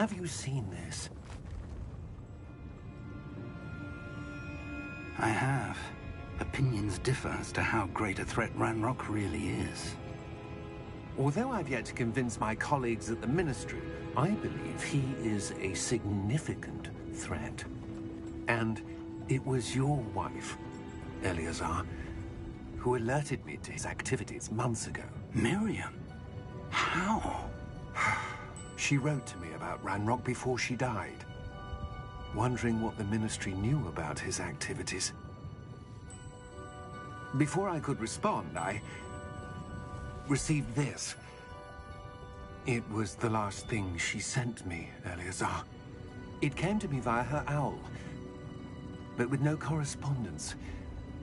Have you seen this? I have. Opinions differ as to how great a threat Ranrock really is. Although I've yet to convince my colleagues at the Ministry, I believe he is a significant threat. And it was your wife, Eleazar, who alerted me to his activities months ago. Miriam? How? She wrote to me about Ranrock before she died, wondering what the Ministry knew about his activities. Before I could respond, I received this. It was the last thing she sent me, Eleazar. It came to me via her owl, but with no correspondence.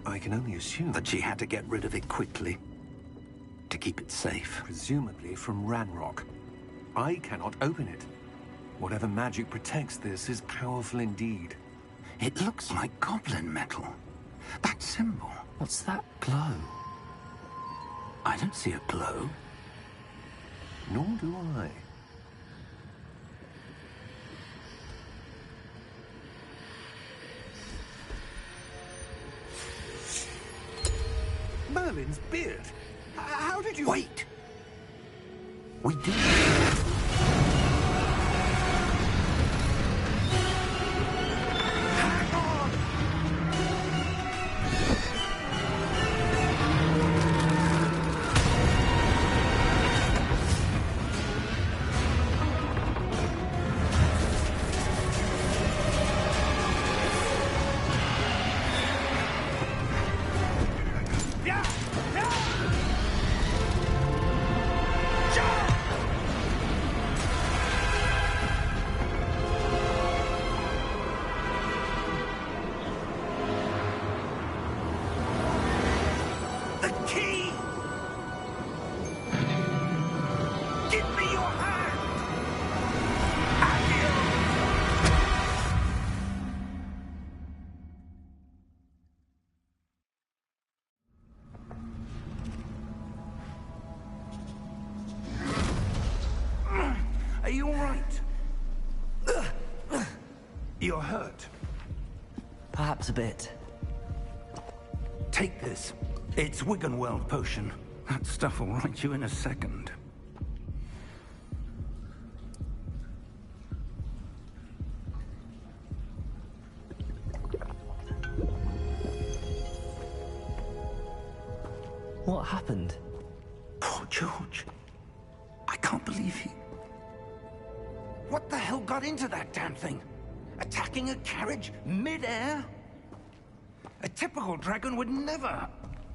I can only assume that she had to get rid of it quickly, to keep it safe. Presumably from Ranrock. I cannot open it. Whatever magic protects this is powerful indeed. It looks like goblin metal. That symbol. What's that glow? I don't see a glow. Nor do I. Merlin's beard. How did you... Wait! We did... Are you all right? You're hurt. Perhaps a bit. Take this. It's Wiggenweld potion. That stuff will right you in a second. What happened? Poor George. I can't believe he... What the hell got into that damn thing? Attacking a carriage mid-air? A typical dragon would never...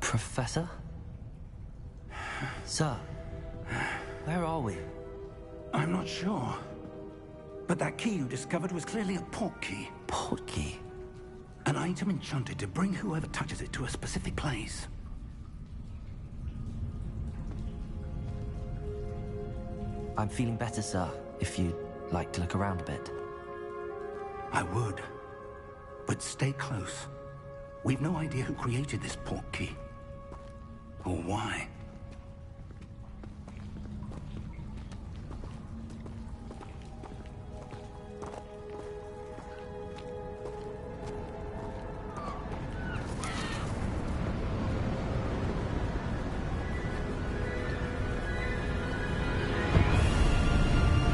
Professor? Sir, where are we? I'm not sure. But that key you discovered was clearly a port key. Port key? An item enchanted to bring whoever touches it to a specific place. I'm feeling better, sir, if you'd like to look around a bit. I would. But stay close. We've no idea who created this port key. Or why.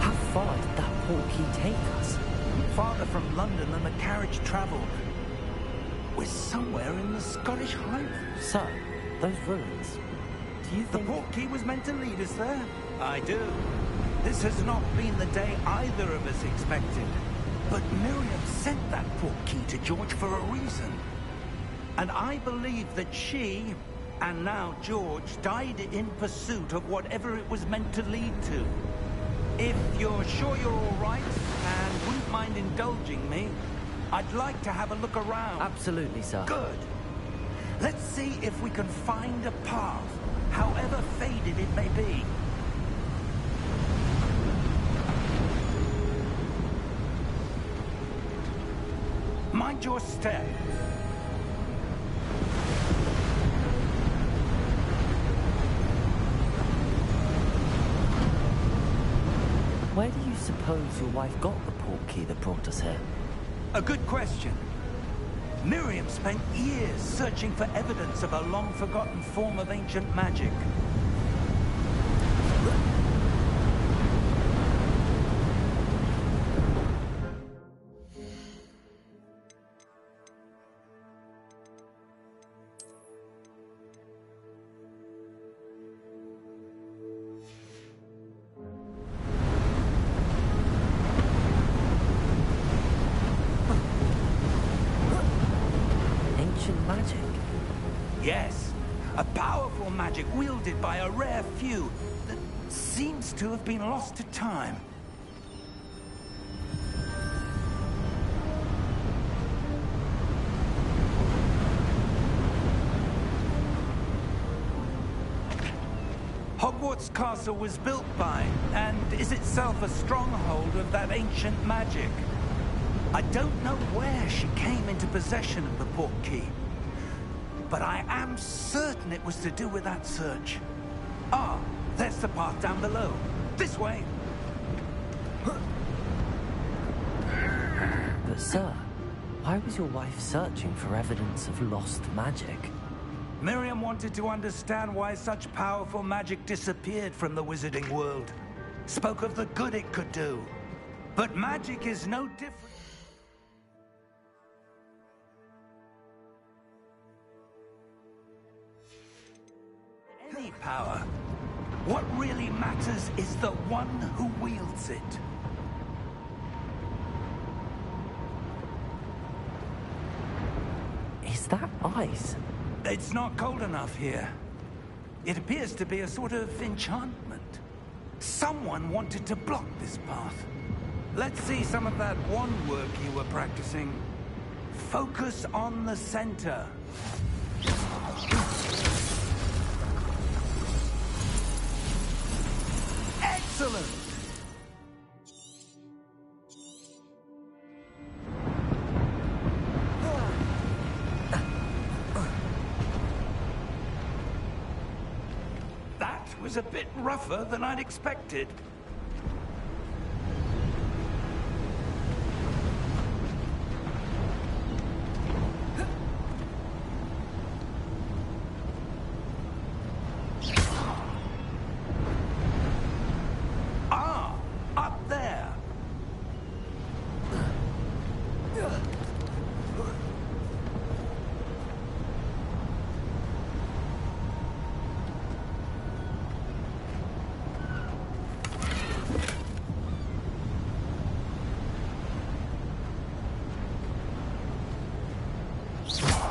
How far did that port key take us? Farther from London than the carriage traveled. We're somewhere in the Scottish Highlands. Sir, those ruins. Do you The think... port key was meant to lead us there? I do. This has not been the day either of us expected. But Miriam sent that port key to George for a reason. And I believe that she, and now George, died in pursuit of whatever it was meant to lead to. If you're sure you're all right, and wouldn't mind indulging me, I'd like to have a look around. Absolutely, sir. Good. Let's see if we can find a path, however faded it may be. Mind your step. Where do you suppose suppose your wife got the portkey that brought us here? A good question. Miriam spent years searching for evidence of a long-forgotten form of ancient magic. Magic? Yes, a powerful magic wielded by a rare few that seems to have been lost to time. Hogwarts Castle was built by, and is itself a stronghold of that ancient magic. I don't know where she came into possession of the portkey, but I am certain it was to do with that search. Ah, there's the path down below. This way. But sir, why was your wife searching for evidence of lost magic? Miriam wanted to understand why such powerful magic disappeared from the wizarding world. Spoke of the good it could do. But magic is no different. Any power. What really matters is the one who wields it. Is that ice? It's not cold enough here. It appears to be a sort of enchantment. Someone wanted to block this path. Let's see some of that wand work you were practicing. Focus on the center. Excellent! That was a bit rougher than I'd expected.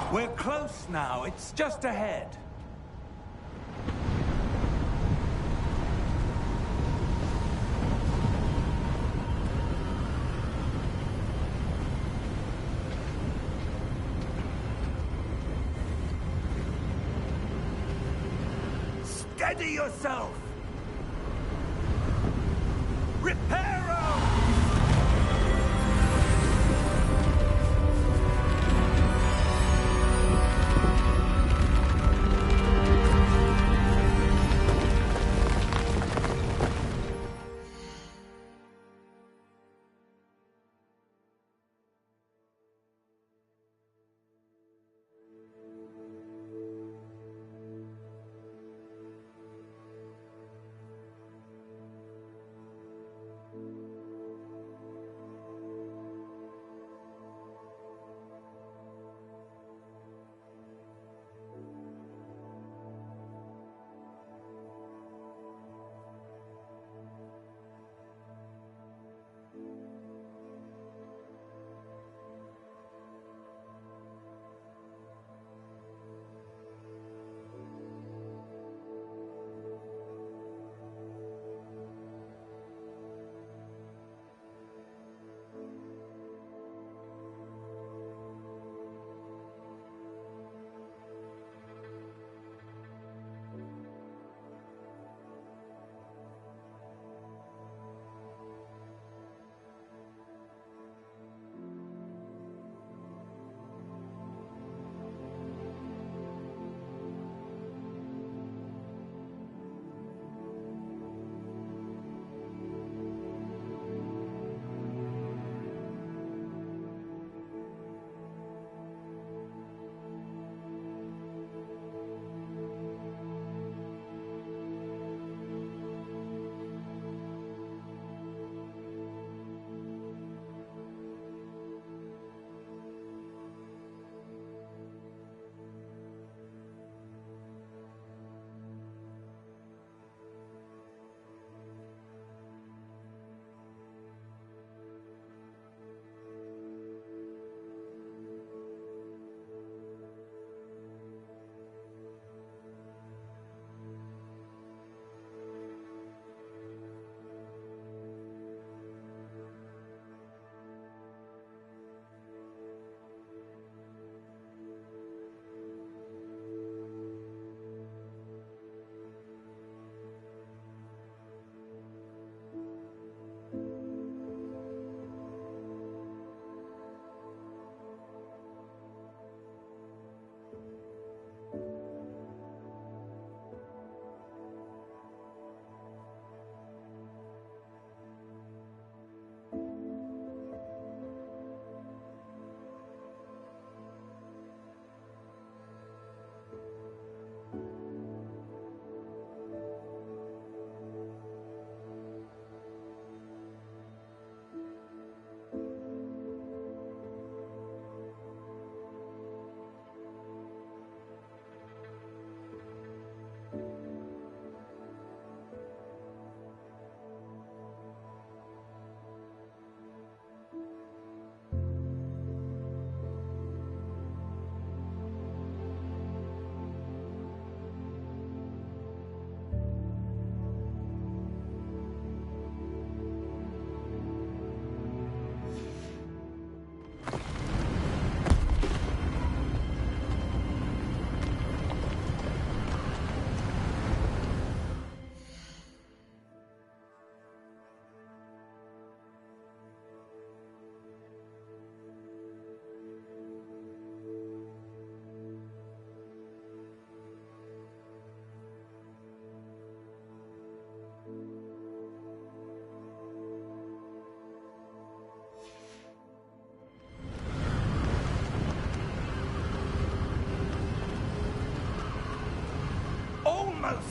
We're close now. It's just ahead. Steady yourself! Reparo!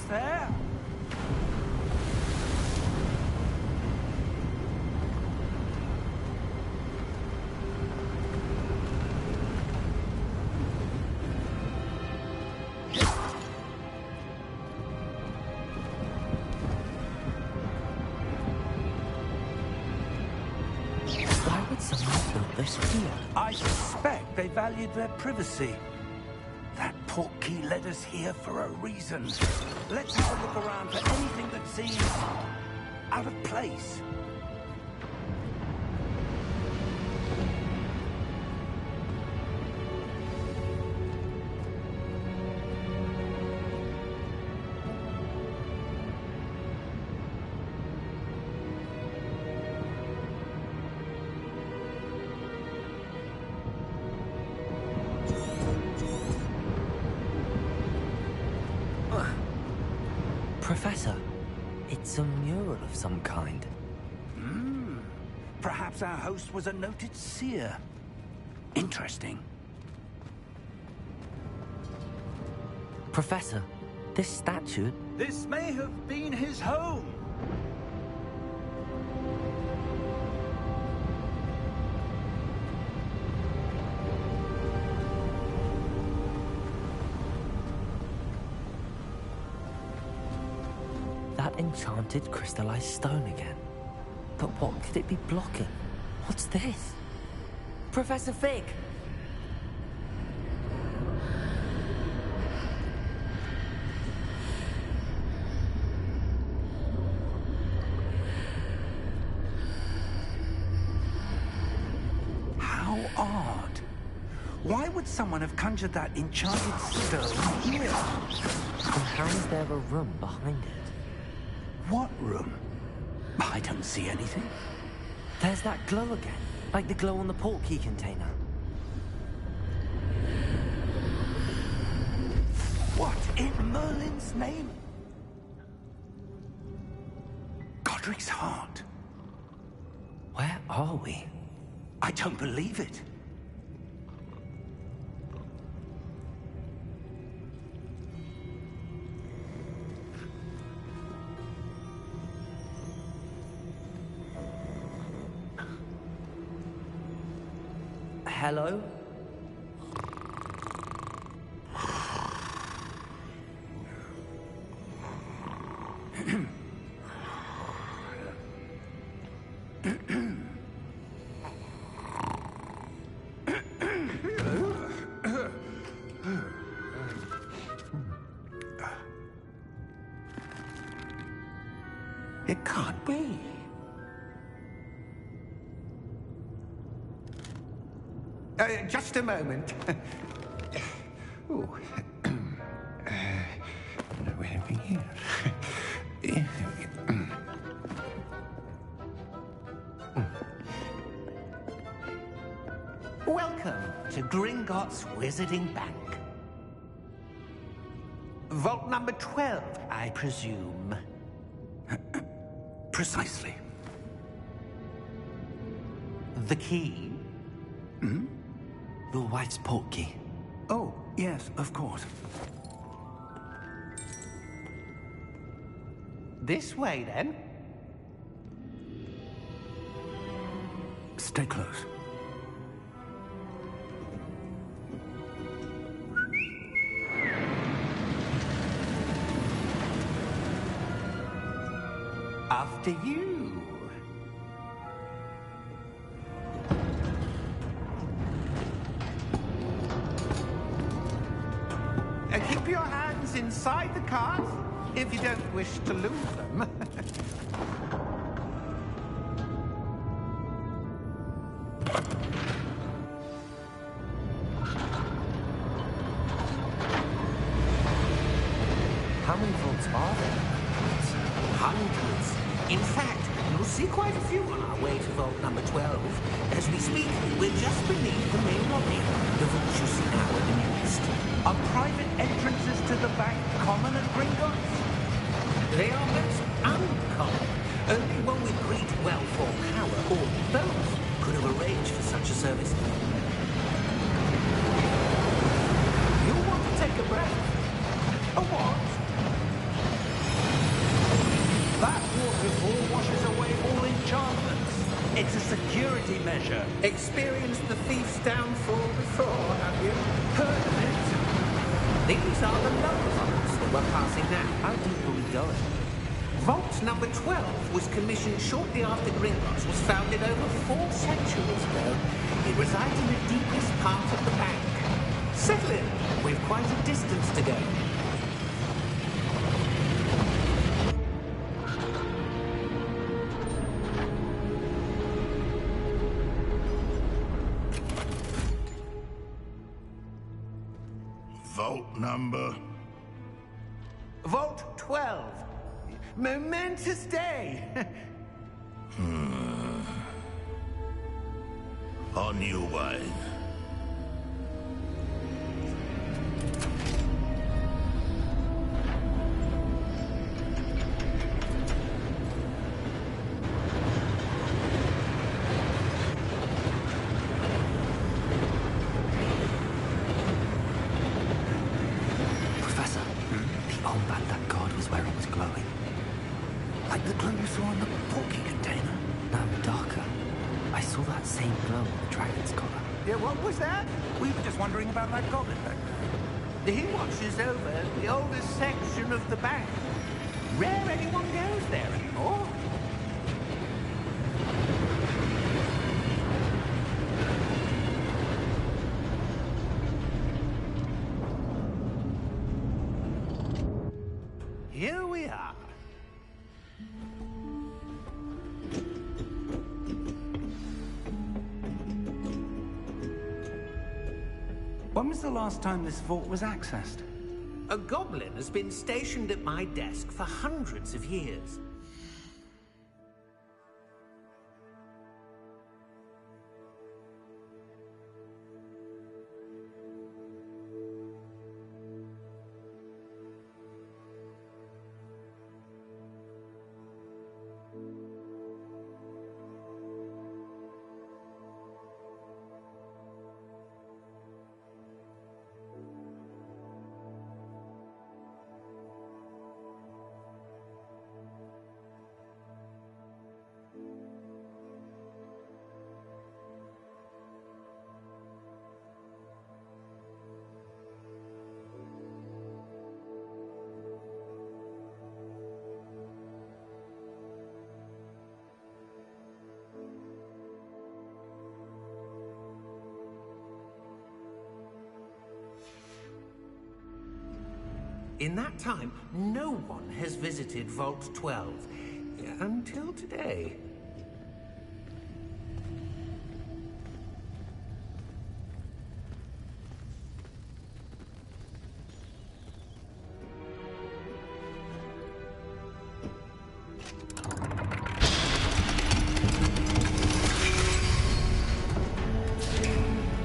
almost there. Why would someone build this here? I suspect they valued their privacy. That portkey led us here for a reason. Let's have a look around for anything that seems out of place. Professor, it's a mural of some kind. Perhaps our host was a noted seer. Interesting. Professor, this statue... This may have been his home. That enchanted crystallized stone again. But what could it be blocking? What's this? Professor Fig! How odd. Why would someone have conjured that enchanted stone here? And how is there a room behind it? What room? I don't see anything. There's that glow again, like the glow on the portkey container. What in Merlin's name? Godric's heart. Where are we? I don't believe it. Hello? It can't be. Just a moment. Oh. Where are we here? Welcome to Gringotts Wizarding Bank. Vault number 12, I presume. Precisely. The key? Your wife's portkey. Oh, yes, of course. This way, then. Stay close. After you. Keep your hands inside the cart if you don't wish to lose them. How many vaults are there? Hundreds. In fact, you'll see quite a few on our way to vault number 12. As we speak, we're just beneath the main lobby. The vaults you see now are the newest. Are private entrances to the bank common at Gringotts? They are most uncommon. Only one with great wealth or power, or both, could have arranged for such a service. You'll want to take a breath. A what? security measure. Experienced the thief's downfall before, have you? Heard of it? These are the lower vaults that we're passing now. How deep are we going? Vault number 12 was commissioned shortly after Gringotts was founded over 4 centuries ago. It resides in the deepest part of the bank. Settle in. We've quite a distance to go. Vault number? Vault 12. Momentous day. On your way. Professor, the armband that guard was wearing was glowing. Like the glow you saw on the porky container. No, darker. I saw that same glow on the dragon's collar. Yeah, what was that? We were just wondering about that goblin back there. He watches over the oldest section of the bank. Rare anyone goes there anymore. Here we are. When was the last time this vault was accessed? A goblin has been stationed at my desk for hundreds of years. In that time, no one has visited Vault 12. Until today.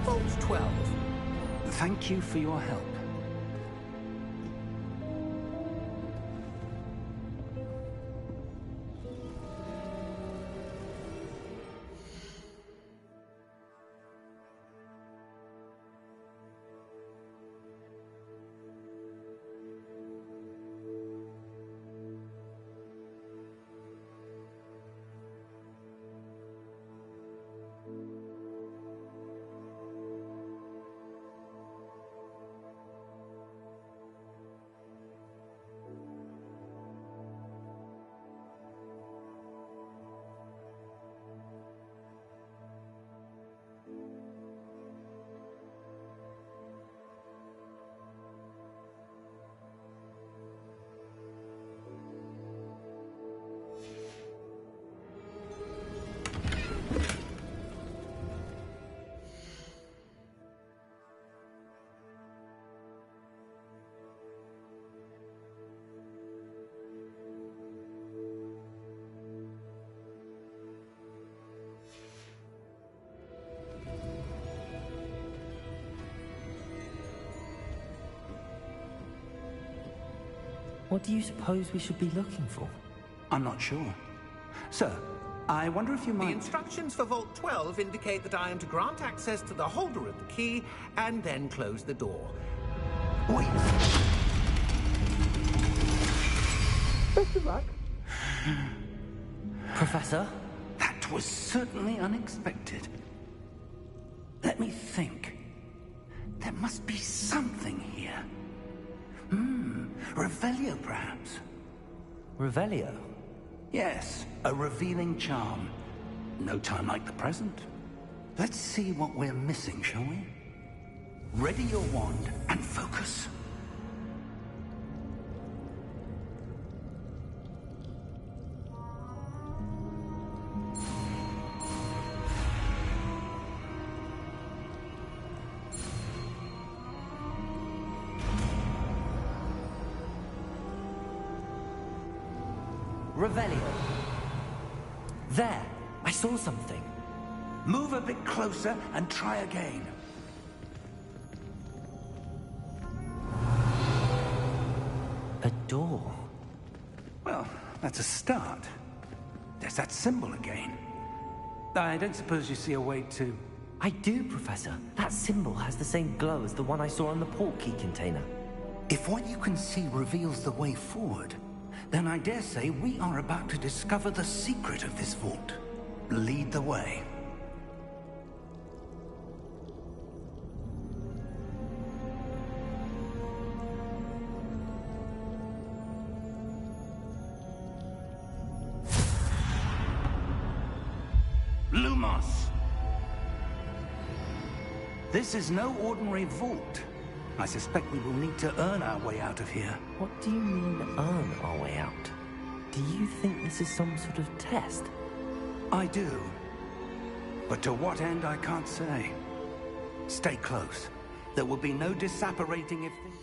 Vault 12. Thank you for your help. What do you suppose we should be looking for? I'm not sure. Sir, I wonder if you The might... instructions for Vault 12 indicate that I am to grant access to the holder of the key and then close the door. Wait! Best of luck. Professor? That That was certainly unexpected. Let me think. There must be something here. Revelio, perhaps? Revelio? Yes, a revealing charm. No time like the present. Let's see what we're missing, shall we? Ready your wand and focus. Revelio. There! I saw something. Move a bit closer and try again. A door. Well, that's a start. There's that symbol again. I don't suppose you see a way to... I do, Professor. That symbol has the same glow as the one I saw on the port key container. If what you can see reveals the way forward, then I dare say we are about to discover the secret of this vault. Lead the way. Lumos! This is no ordinary vault. I suspect we will need to earn our way out of here. What do you mean, earn our way out? Do you think this is some sort of test? I do. But to what end, I can't say. Stay close. There will be no disapparating if things...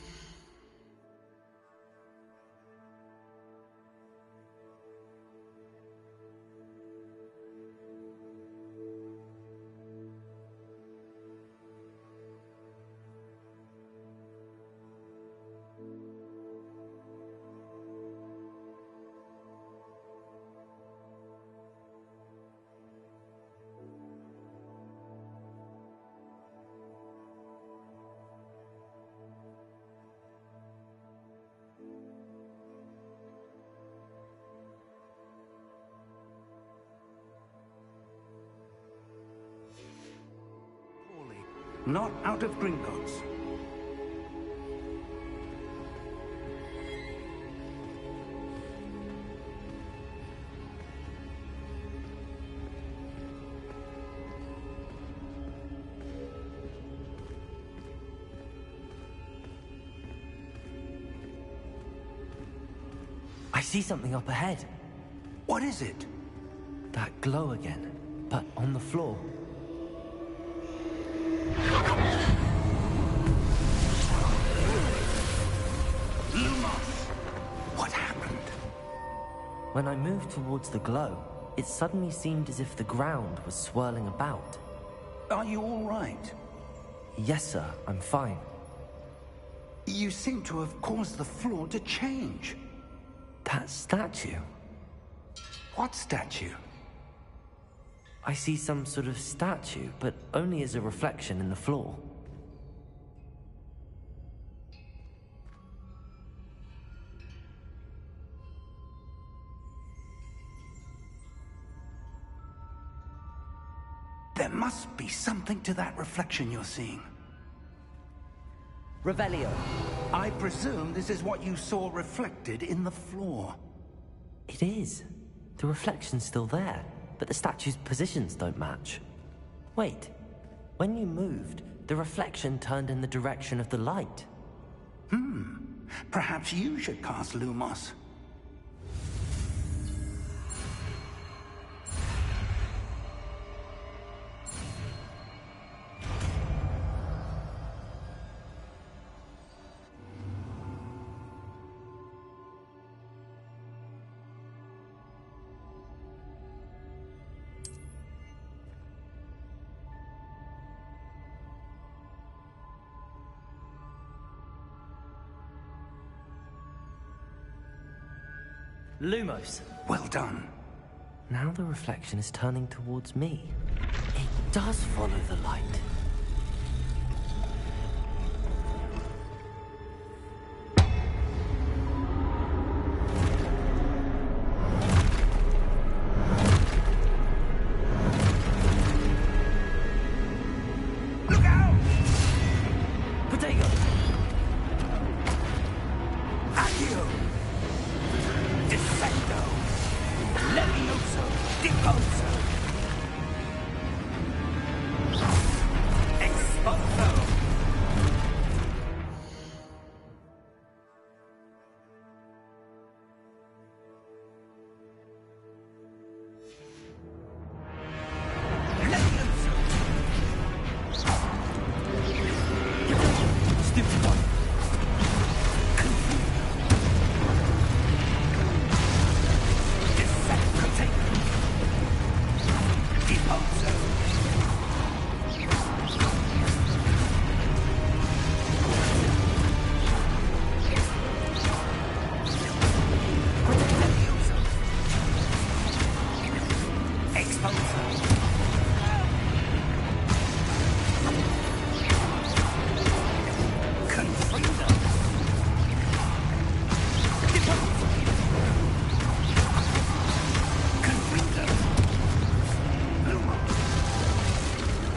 Not out of Gringotts. I see something up ahead. What is it? That glow again, but on the floor. Lumos! What happened? When I moved towards the glow, it suddenly seemed as if the ground was swirling about. Are you all right? Yes, sir, I'm fine. You seem to have caused the floor to change. That statue? What statue? I see some sort of statue, but only as a reflection in the floor. There must be something to that reflection you're seeing. Revelio. I presume this is what you saw reflected in the floor. It is. The reflection's still there, but the statue's positions don't match. Wait. When you moved, the reflection turned in the direction of the light. Perhaps you should cast Lumos. Lumos. Well done. Now the reflection is turning towards me. It does follow the light.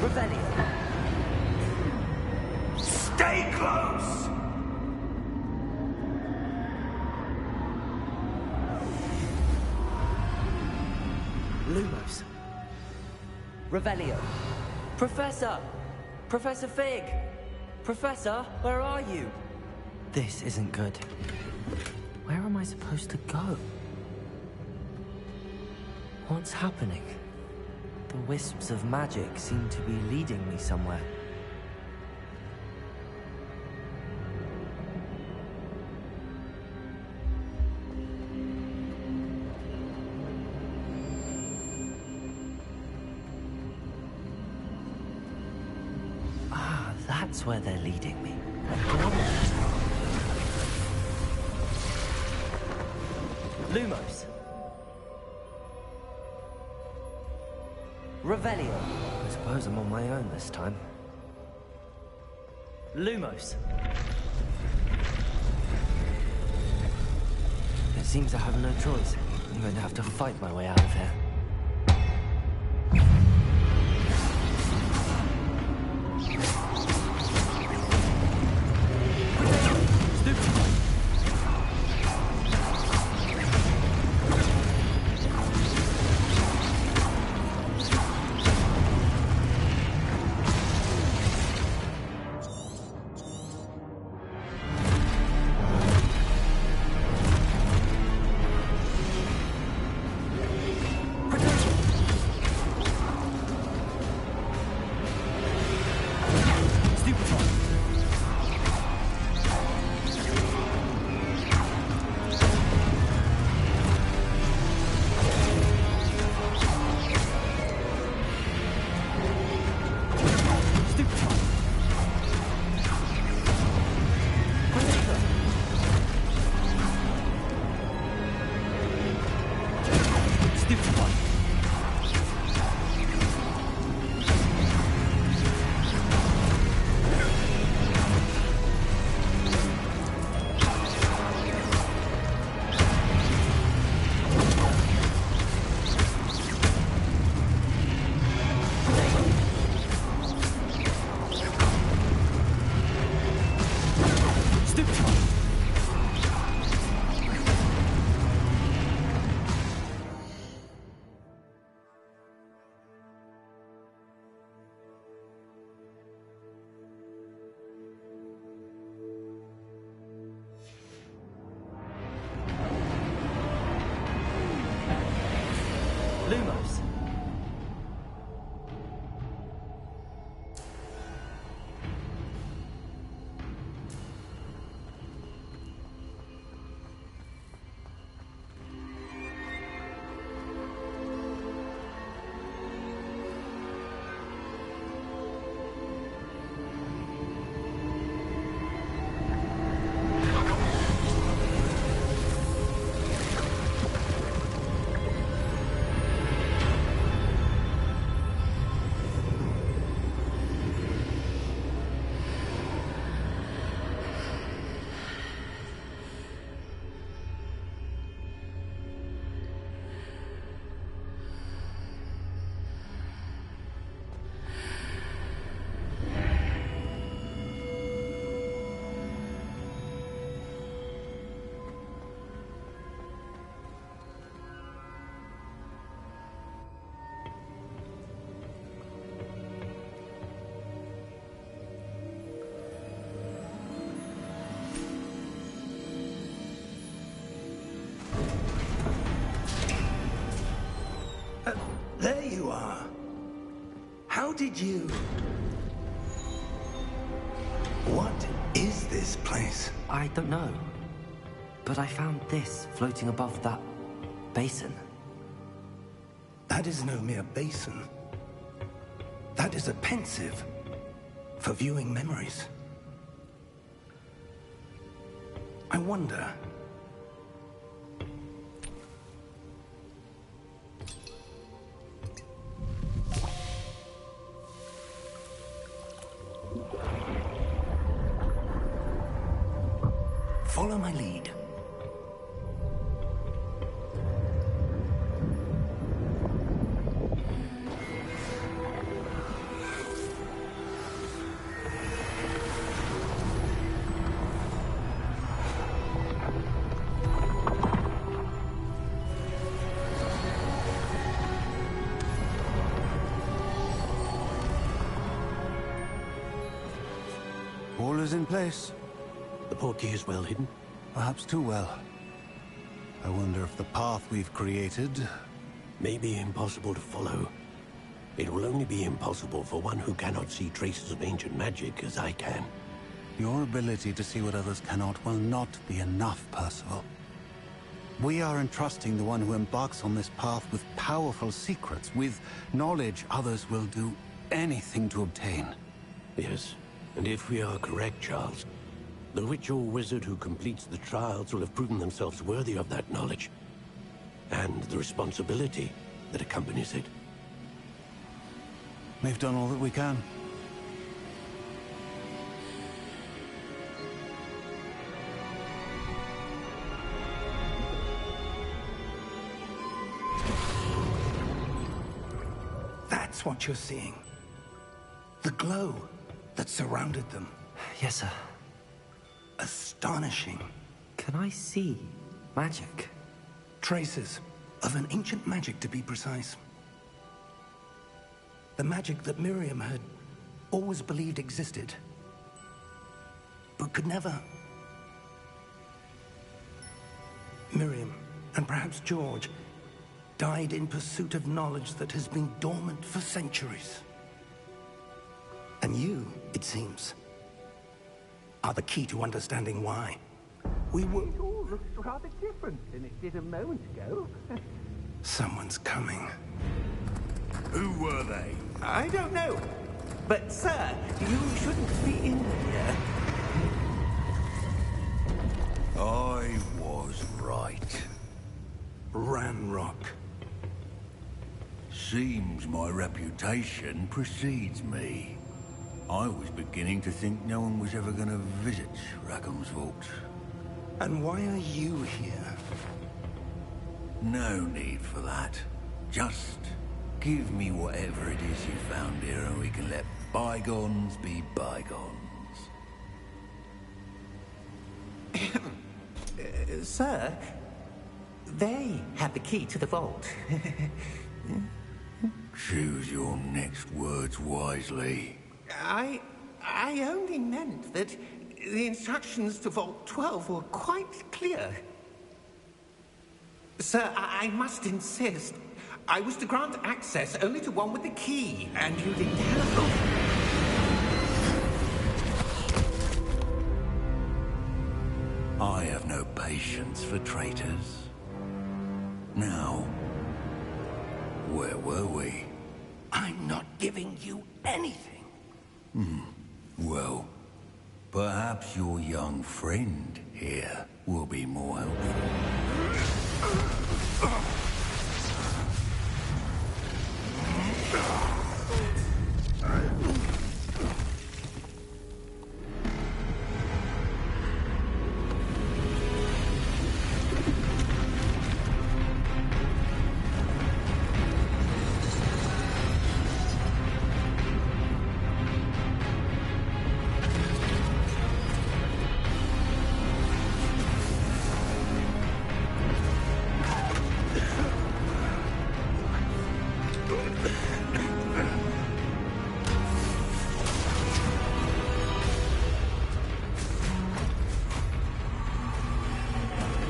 Revelio. Stay close! Lumos. Revelio. Professor! Professor Fig! Professor, where are you? This isn't good. Where am I supposed to go? What's happening? The wisps of magic seem to be leading me somewhere. Ah, that's where they're leading me. Lumos. Revelio. I suppose I'm on my own this time. Lumos. It seems I have no choice. I'm going to have to fight my way out of here. Lumos. There you are. How did you... What is this place? I don't know. But I found this floating above that basin. That is no mere basin. That is a pensive for viewing memories. I wonder... Follow my lead. All is in place. The portkey is well hidden? Perhaps too well. I wonder if the path we've created... May be impossible to follow. It will only be impossible for one who cannot see traces of ancient magic as I can. Your ability to see what others cannot will not be enough, Percival. We are entrusting the one who embarks on this path with powerful secrets, with knowledge others will do anything to obtain. Yes, and if we are correct, Charles, the witch or wizard who completes the trials will have proven themselves worthy of that knowledge, and the responsibility that accompanies it. We've done all that we can. That's what you're seeing. The glow that surrounded them. Yes, sir. Astonishing. Can I see magic? Traces of an ancient magic, to be precise. The magic that Miriam had always believed existed, but could never. Miriam, and perhaps George, died in pursuit of knowledge that has been dormant for centuries. And you, it seems, are the key to understanding why. We were... It all looks rather different than it did a moment ago. Someone's coming. Who were they? I don't know. But, sir, you shouldn't be in here. I was right. Ranrock. Seems my reputation precedes me. I was beginning to think no one was ever going to visit Rackham's vault. And why are you here? No need for that. Just give me whatever it is you found here and we can let bygones be bygones. Sir, they have the key to the vault. Choose your next words wisely. I only meant that the instructions to Vault 12 were quite clear. Sir, I must insist. I was to grant access only to one with the key, and you didn't have... I have no patience for traitors. Now, where were we? I'm not giving you anything. Well, perhaps your young friend here will be more helpful.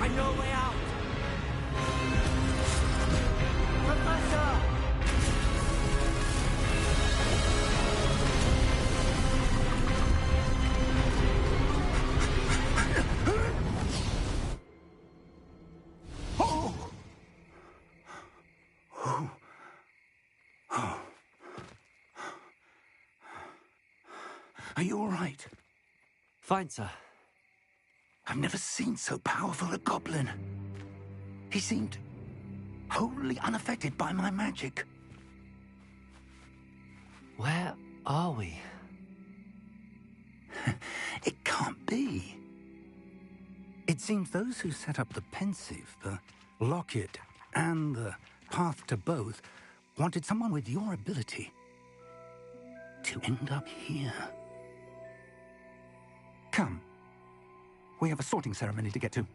I know a way out! Professor! Are you all right? Fine, sir. I've never seen so powerful a goblin. He seemed wholly unaffected by my magic. Where are we? It can't be. It seems those who set up the pensive, the locket, and the path to both wanted someone with your ability to end up here. Come. We have a sorting ceremony to get to.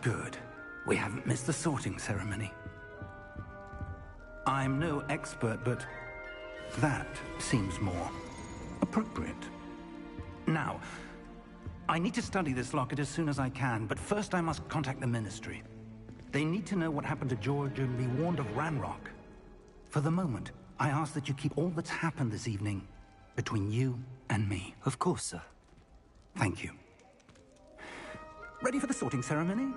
Good. We haven't missed the sorting ceremony. I'm no expert, but that seems more appropriate. Now, I need to study this locket as soon as I can, but first I must contact the Ministry. They need to know what happened to George and be warned of Ranrock. For the moment, I ask that you keep all that's happened this evening between you and me. Of course, sir. Thank you. Ready for the sorting ceremony?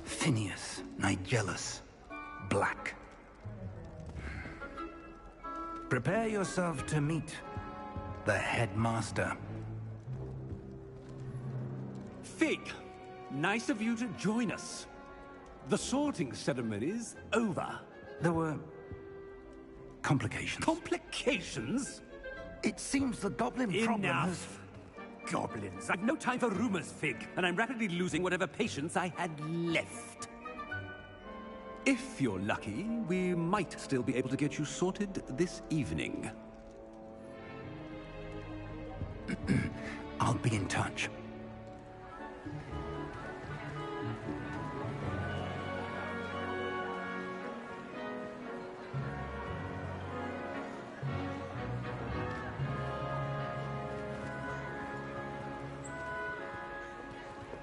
Phineas, Nigellus, Black. Prepare yourself to meet the headmaster. Fig, nice of you to join us. The sorting ceremony's over. There were complications. Complications? It seems the goblin problem has... Enough! Goblins. I've no time for rumors, Fig, and I'm rapidly losing whatever patience I had left. If you're lucky, we might still be able to get you sorted this evening. I'll be in touch.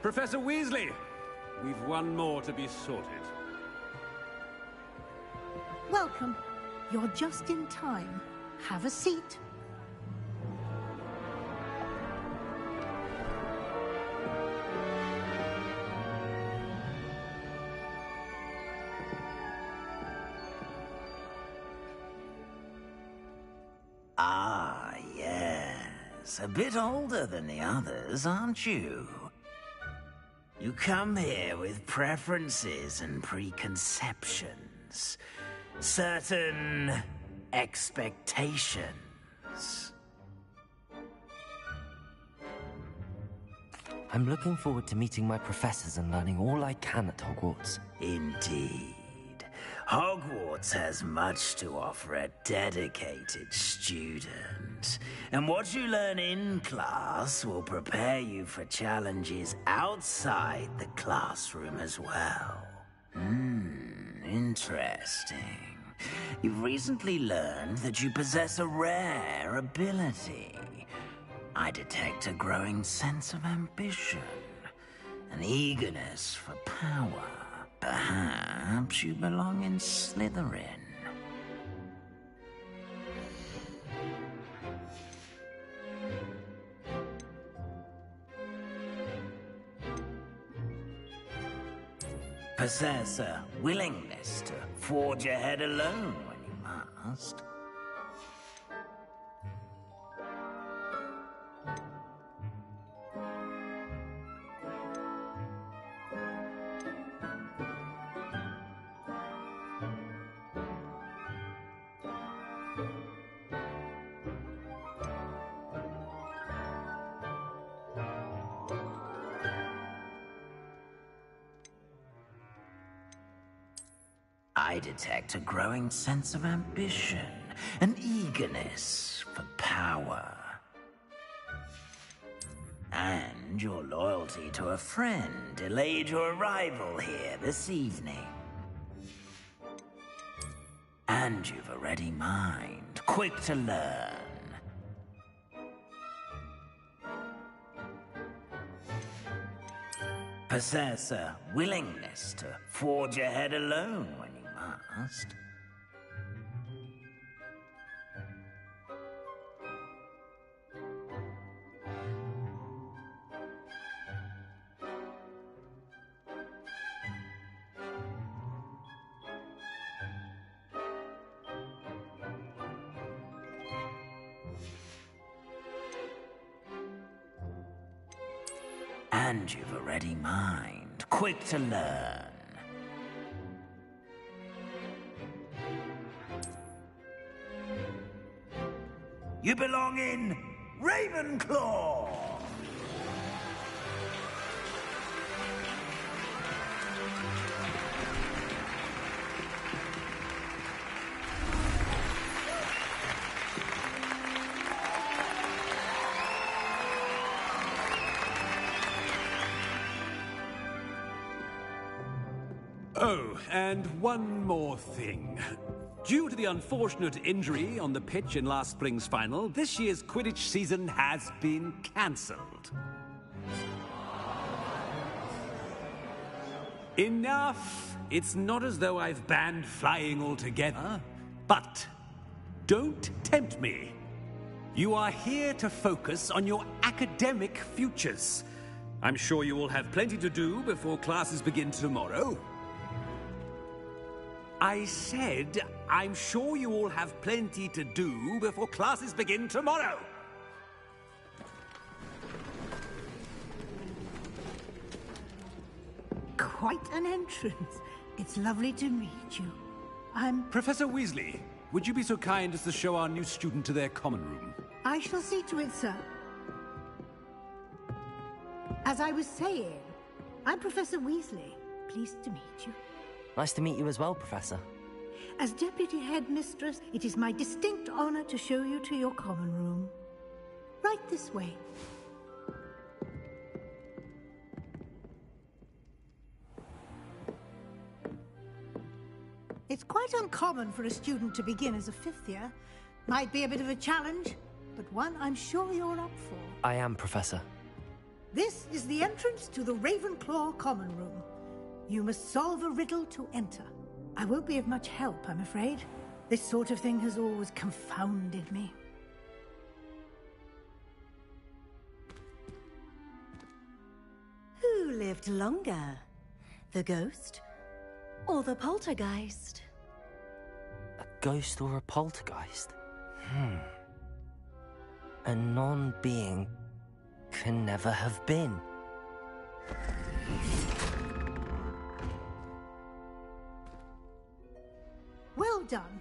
Professor Weasley, we've one more to be sorted. Welcome. You're just in time. Have a seat. Ah, yes. A bit older than the others, aren't you? You come here with preferences and preconceptions. Certain expectations. I'm looking forward to meeting my professors and learning all I can at Hogwarts. Indeed. Hogwarts has much to offer a dedicated student. And what you learn in class will prepare you for challenges outside the classroom as well. Interesting. You've recently learned that you possess a rare ability. I detect a growing sense of ambition, an eagerness for power. Perhaps you belong in Slytherin. Possess a willingness to forge ahead alone when you must. I detect a growing sense of ambition, an eagerness for power. And your loyalty to a friend delayed your arrival here this evening. And you've a ready mind, quick to learn. Possess a willingness to forge ahead alone when you must. And you've a ready mind, quick to learn. You belong in Ravenclaw! Oh, and one more thing. Due to the unfortunate injury on the pitch in last spring's final, this year's Quidditch season has been cancelled. Enough! It's not as though I've banned flying altogether, but don't tempt me. You are here to focus on your academic futures. I'm sure you will have plenty to do before classes begin tomorrow. I said, I'm sure you all have plenty to do before classes begin tomorrow. Quite an entrance. It's lovely to meet you. Professor Weasley, would you be so kind as to show our new student to their common room? I shall see to it, sir. As I was saying, I'm Professor Weasley. Pleased to meet you. Nice to meet you as well, Professor. As Deputy Headmistress, it is my distinct honor to show you to your common room. Right this way. It's quite uncommon for a student to begin as a fifth year. Might be a bit of a challenge, but one I'm sure you're up for. I am, Professor. This is the entrance to the Ravenclaw common room. You must solve a riddle to enter. I won't be of much help, I'm afraid. This sort of thing has always confounded me. Who lived longer? The ghost or the poltergeist? A ghost or a poltergeist? A non-being can never have been. Well done.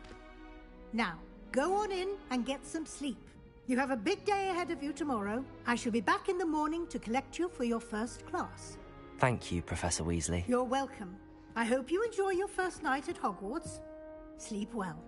Now, go on in and get some sleep. You have a big day ahead of you tomorrow. I shall be back in the morning to collect you for your first class. Thank you, Professor Weasley. You're welcome. I hope you enjoy your first night at Hogwarts. Sleep well.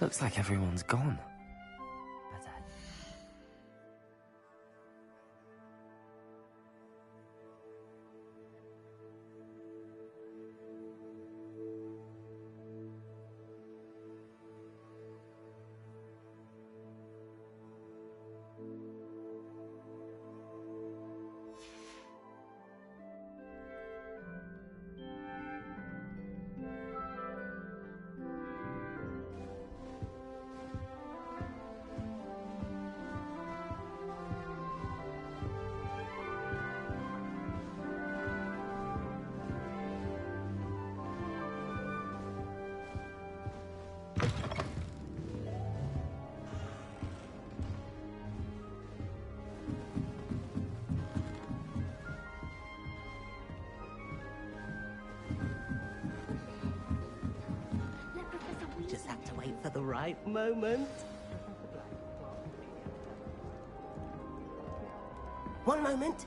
Looks like everyone's gone. Just have to wait for the right moment. One moment.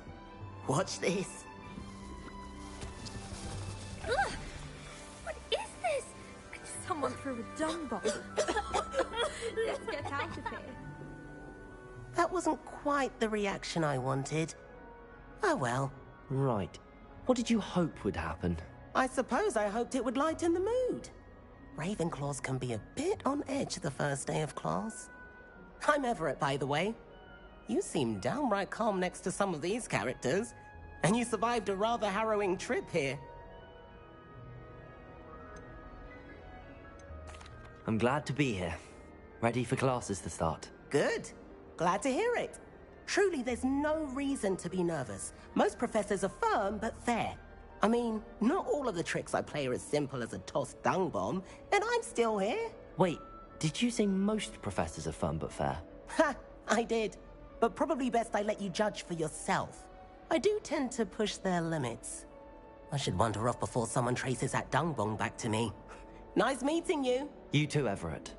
Watch this. What is this? Someone threw a dung bomb. Let's get out of here. That wasn't quite the reaction I wanted. Oh well. Right. What did you hope would happen? I suppose I hoped it would lighten the mood. Ravenclaws can be a bit on edge the first day of class. I'm Everett, by the way. You seem downright calm next to some of these characters, and you survived a rather harrowing trip here. I'm glad to be here. Ready for classes to start. Good. Glad to hear it. Truly, there's no reason to be nervous. Most professors are firm but fair. I mean, not all of the tricks I play are as simple as a tossed dung bomb, and I'm still here. Wait, did you say most professors are fun but fair? Ha! I did. But probably best I let you judge for yourself. I do tend to push their limits. I should wander off before someone traces that dung bomb back to me. Nice meeting you. You too, Everett.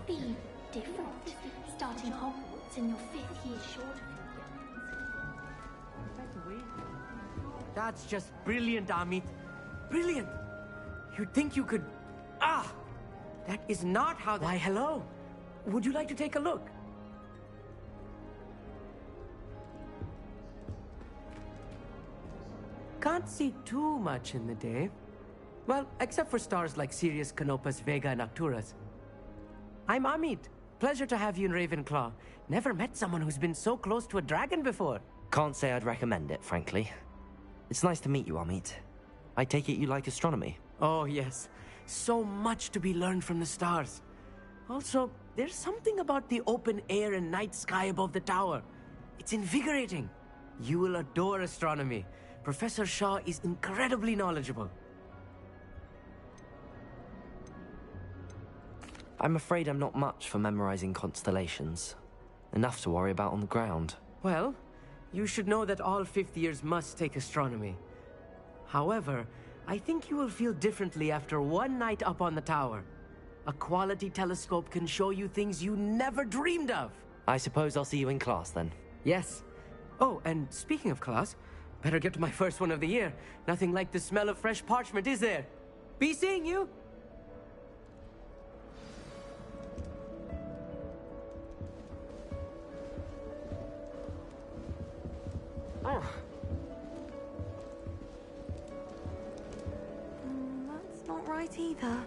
Be different. Starting Hogwarts in your 5th year short of you. That's just brilliant, Amit. Brilliant! You'd think you could... Ah! That is not how... Why, hello. Would you like to take a look? Can't see too much in the day. Well, except for stars like Sirius, Canopus, Vega, and Arcturus. I'm Amit. Pleasure to have you in Ravenclaw. Never met someone who's been so close to a dragon before. Can't say I'd recommend it, frankly. It's nice to meet you, Amit. I take it you like astronomy? Oh, yes. So much to be learned from the stars. Also, there's something about the open air and night sky above the tower. It's invigorating. You will adore astronomy. Professor Shaw is incredibly knowledgeable. I'm afraid I'm not much for memorizing constellations. Enough to worry about on the ground. Well, you should know that all 5th years must take astronomy. However, I think you will feel differently after one night up on the tower. A quality telescope can show you things you never dreamed of. I suppose I'll see you in class then. Yes. Oh, and speaking of class, better get to my first one of the year. Nothing like the smell of fresh parchment, is there? Be seeing you! That's not right either.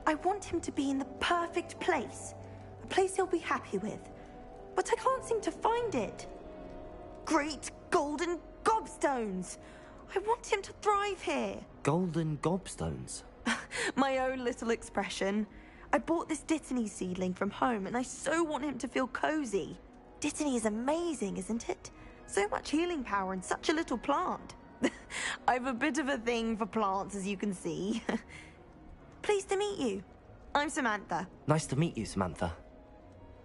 I want him to be in the perfect place. A place he'll be happy with. But I can't seem to find it. Great golden gobstones! I want him to thrive here. Golden gobstones? My own little expression. I bought this Dittany seedling from home and I so want him to feel cozy. Dittany is amazing, isn't it? So much healing power in such a little plant. I've a bit of a thing for plants, as you can see. Pleased to meet you. I'm Samantha. Nice to meet you, Samantha.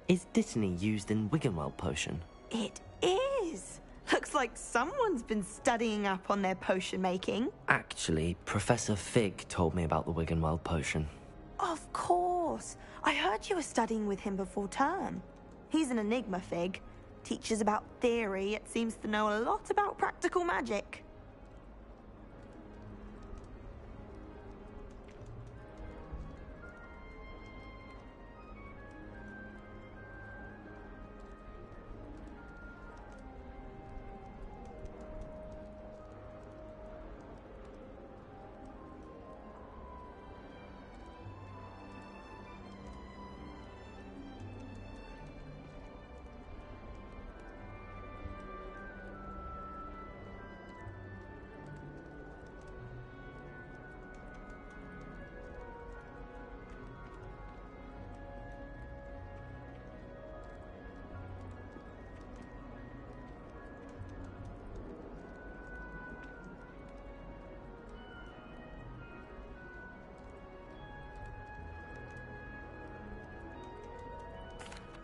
Is Dittany used in Wiggenweld potion? It is. Looks like someone's been studying up on their potion making. Actually, Professor Fig told me about the Wiggenweld potion. Of course. I heard you were studying with him before term. He's an enigma, Fig. Teaches about theory, yet seems to know a lot about practical magic.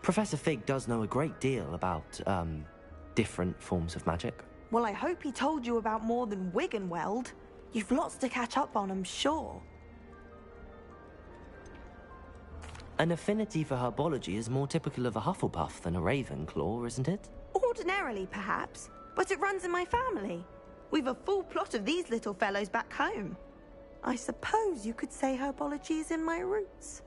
Professor Fig does know a great deal about, different forms of magic. Well, I hope he told you about more than Wiggenweld. You've lots to catch up on, I'm sure. An affinity for herbology is more typical of a Hufflepuff than a Ravenclaw, isn't it? Ordinarily, perhaps. but it runs in my family. We've a full plot of these little fellows back home. I suppose you could say herbology is in my roots.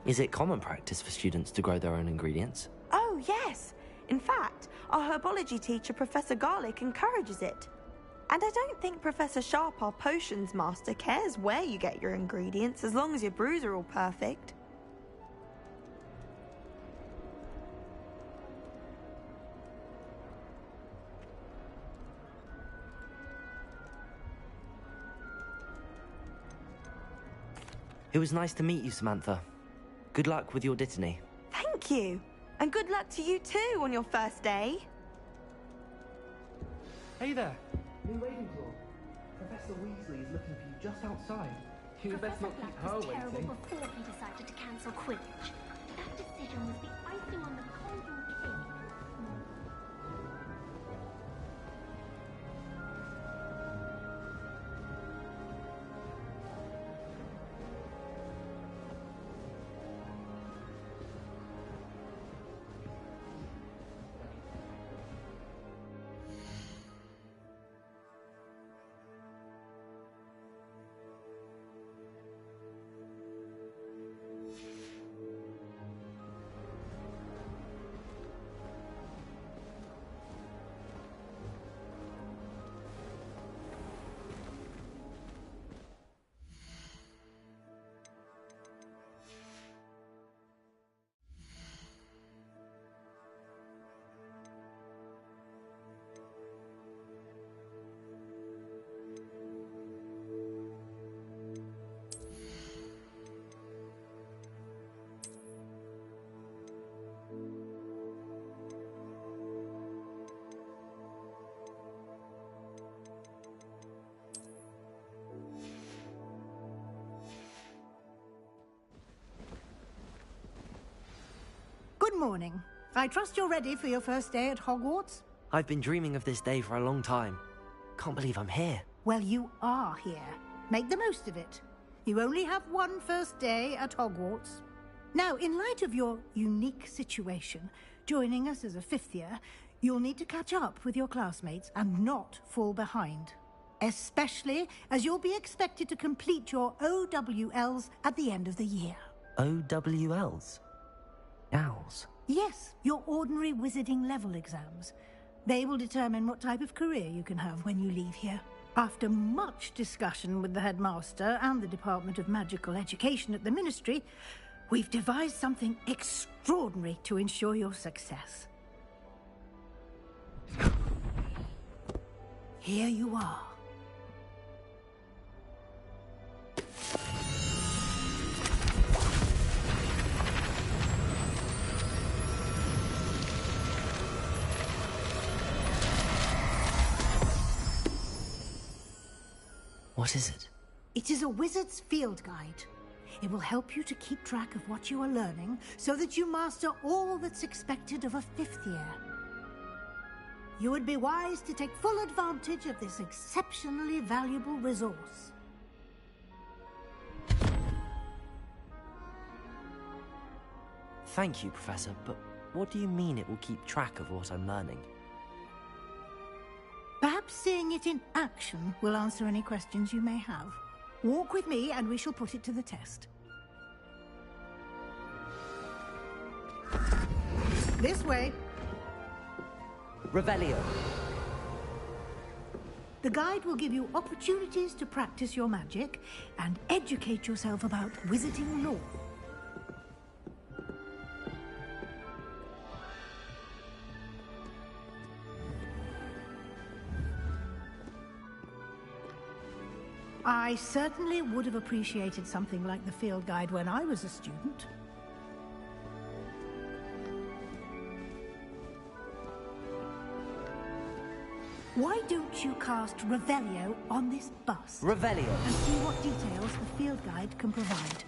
Is it common practice for students to grow their own ingredients? Oh, yes. In fact, our herbology teacher, Professor Garlick, encourages it. And I don't think Professor Sharp, our potions master, cares where you get your ingredients as long as your brews are all perfect. It was nice to meet you, Samantha. Good luck with your Dittany. Thank you. And good luck to you too on your first day. Hey there. New Ravenclaw. Professor Weasley is looking for you just outside. You had best not keep her was terrible waiting. before he decided to cancel Quidditch. That decision was the icing on the golden cake. Good morning. I trust you're ready for your first day at Hogwarts? I've been dreaming of this day for a long time. Can't believe I'm here. Well, you are here. Make the most of it. You only have one first day at Hogwarts. Now, in light of your unique situation, joining us as a fifth year, you'll need to catch up with your classmates and not fall behind. Especially as you'll be expected to complete your OWLs at the end of the year. OWLs? Owls? Yes, your ordinary wizarding level exams. They will determine what type of career you can have when you leave here. After much discussion with the headmaster and the Department of Magical Education at the Ministry, we've devised something extraordinary to ensure your success. Here you are. What is it? It is a wizard's field guide. It will help you to keep track of what you are learning so that you master all that's expected of a fifth year. You would be wise to take full advantage of this exceptionally valuable resource. Thank you, Professor, but what do you mean it will keep track of what I'm learning? Perhaps seeing it in action will answer any questions you may have. Walk with me and we shall put it to the test. This way. Revelio. The guide will give you opportunities to practice your magic and educate yourself about wizarding lore. I certainly would have appreciated something like the field guide when I was a student. Why don't you cast Revelio on this bus? Revelio. And see what details the field guide can provide.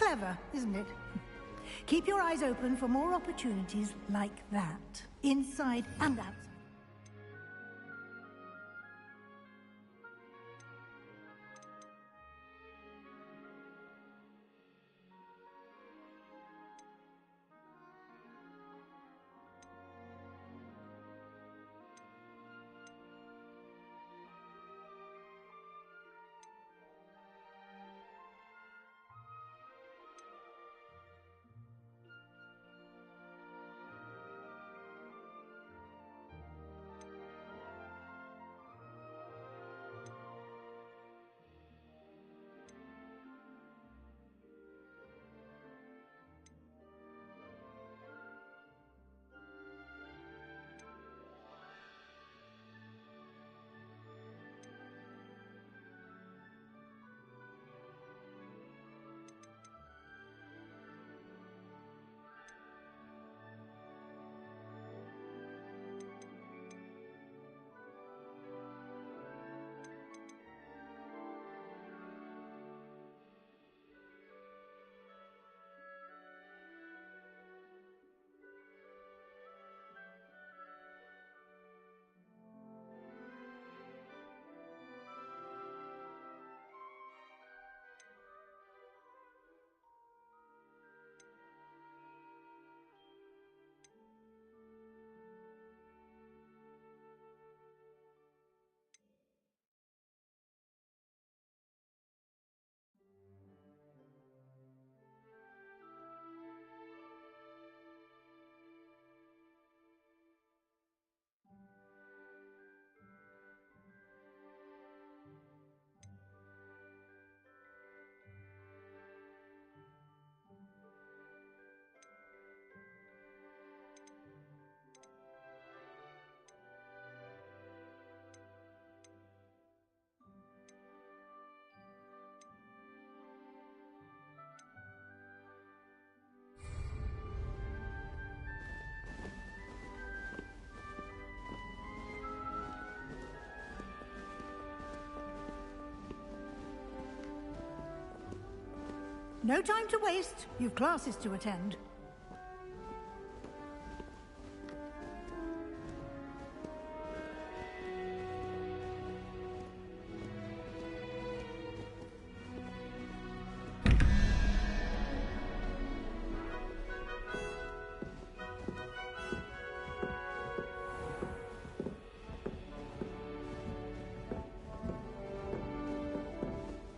Clever, isn't it? Keep your eyes open for more opportunities like that, inside and outside. No time to waste. You've classes to attend.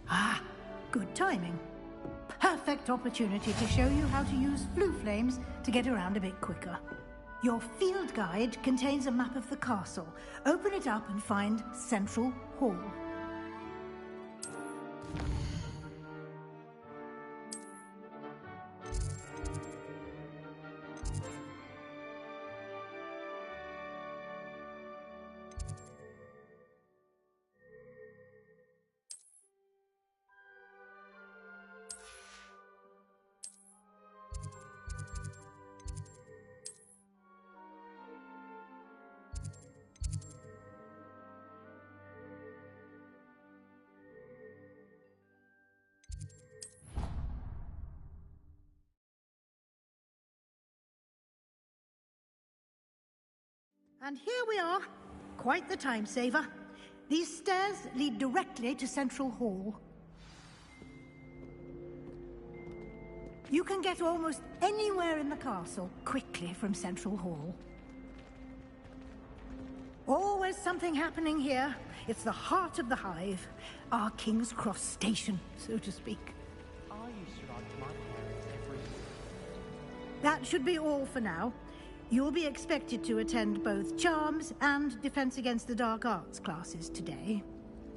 Ah, good timing. Perfect opportunity to show you how to use flue flames to get around a bit quicker. Your field guide contains a map of the castle. Open it up and find Central Hall. And here we are. Quite the time saver. These stairs lead directly to Central Hall. You can get almost anywhere in the castle quickly from Central Hall. Always something happening here. It's the heart of the Hive. Our King's Cross station, so to speak. I used to ride to my parents every... That should be all for now. You'll be expected to attend both Charms and Defense Against the Dark Arts classes today.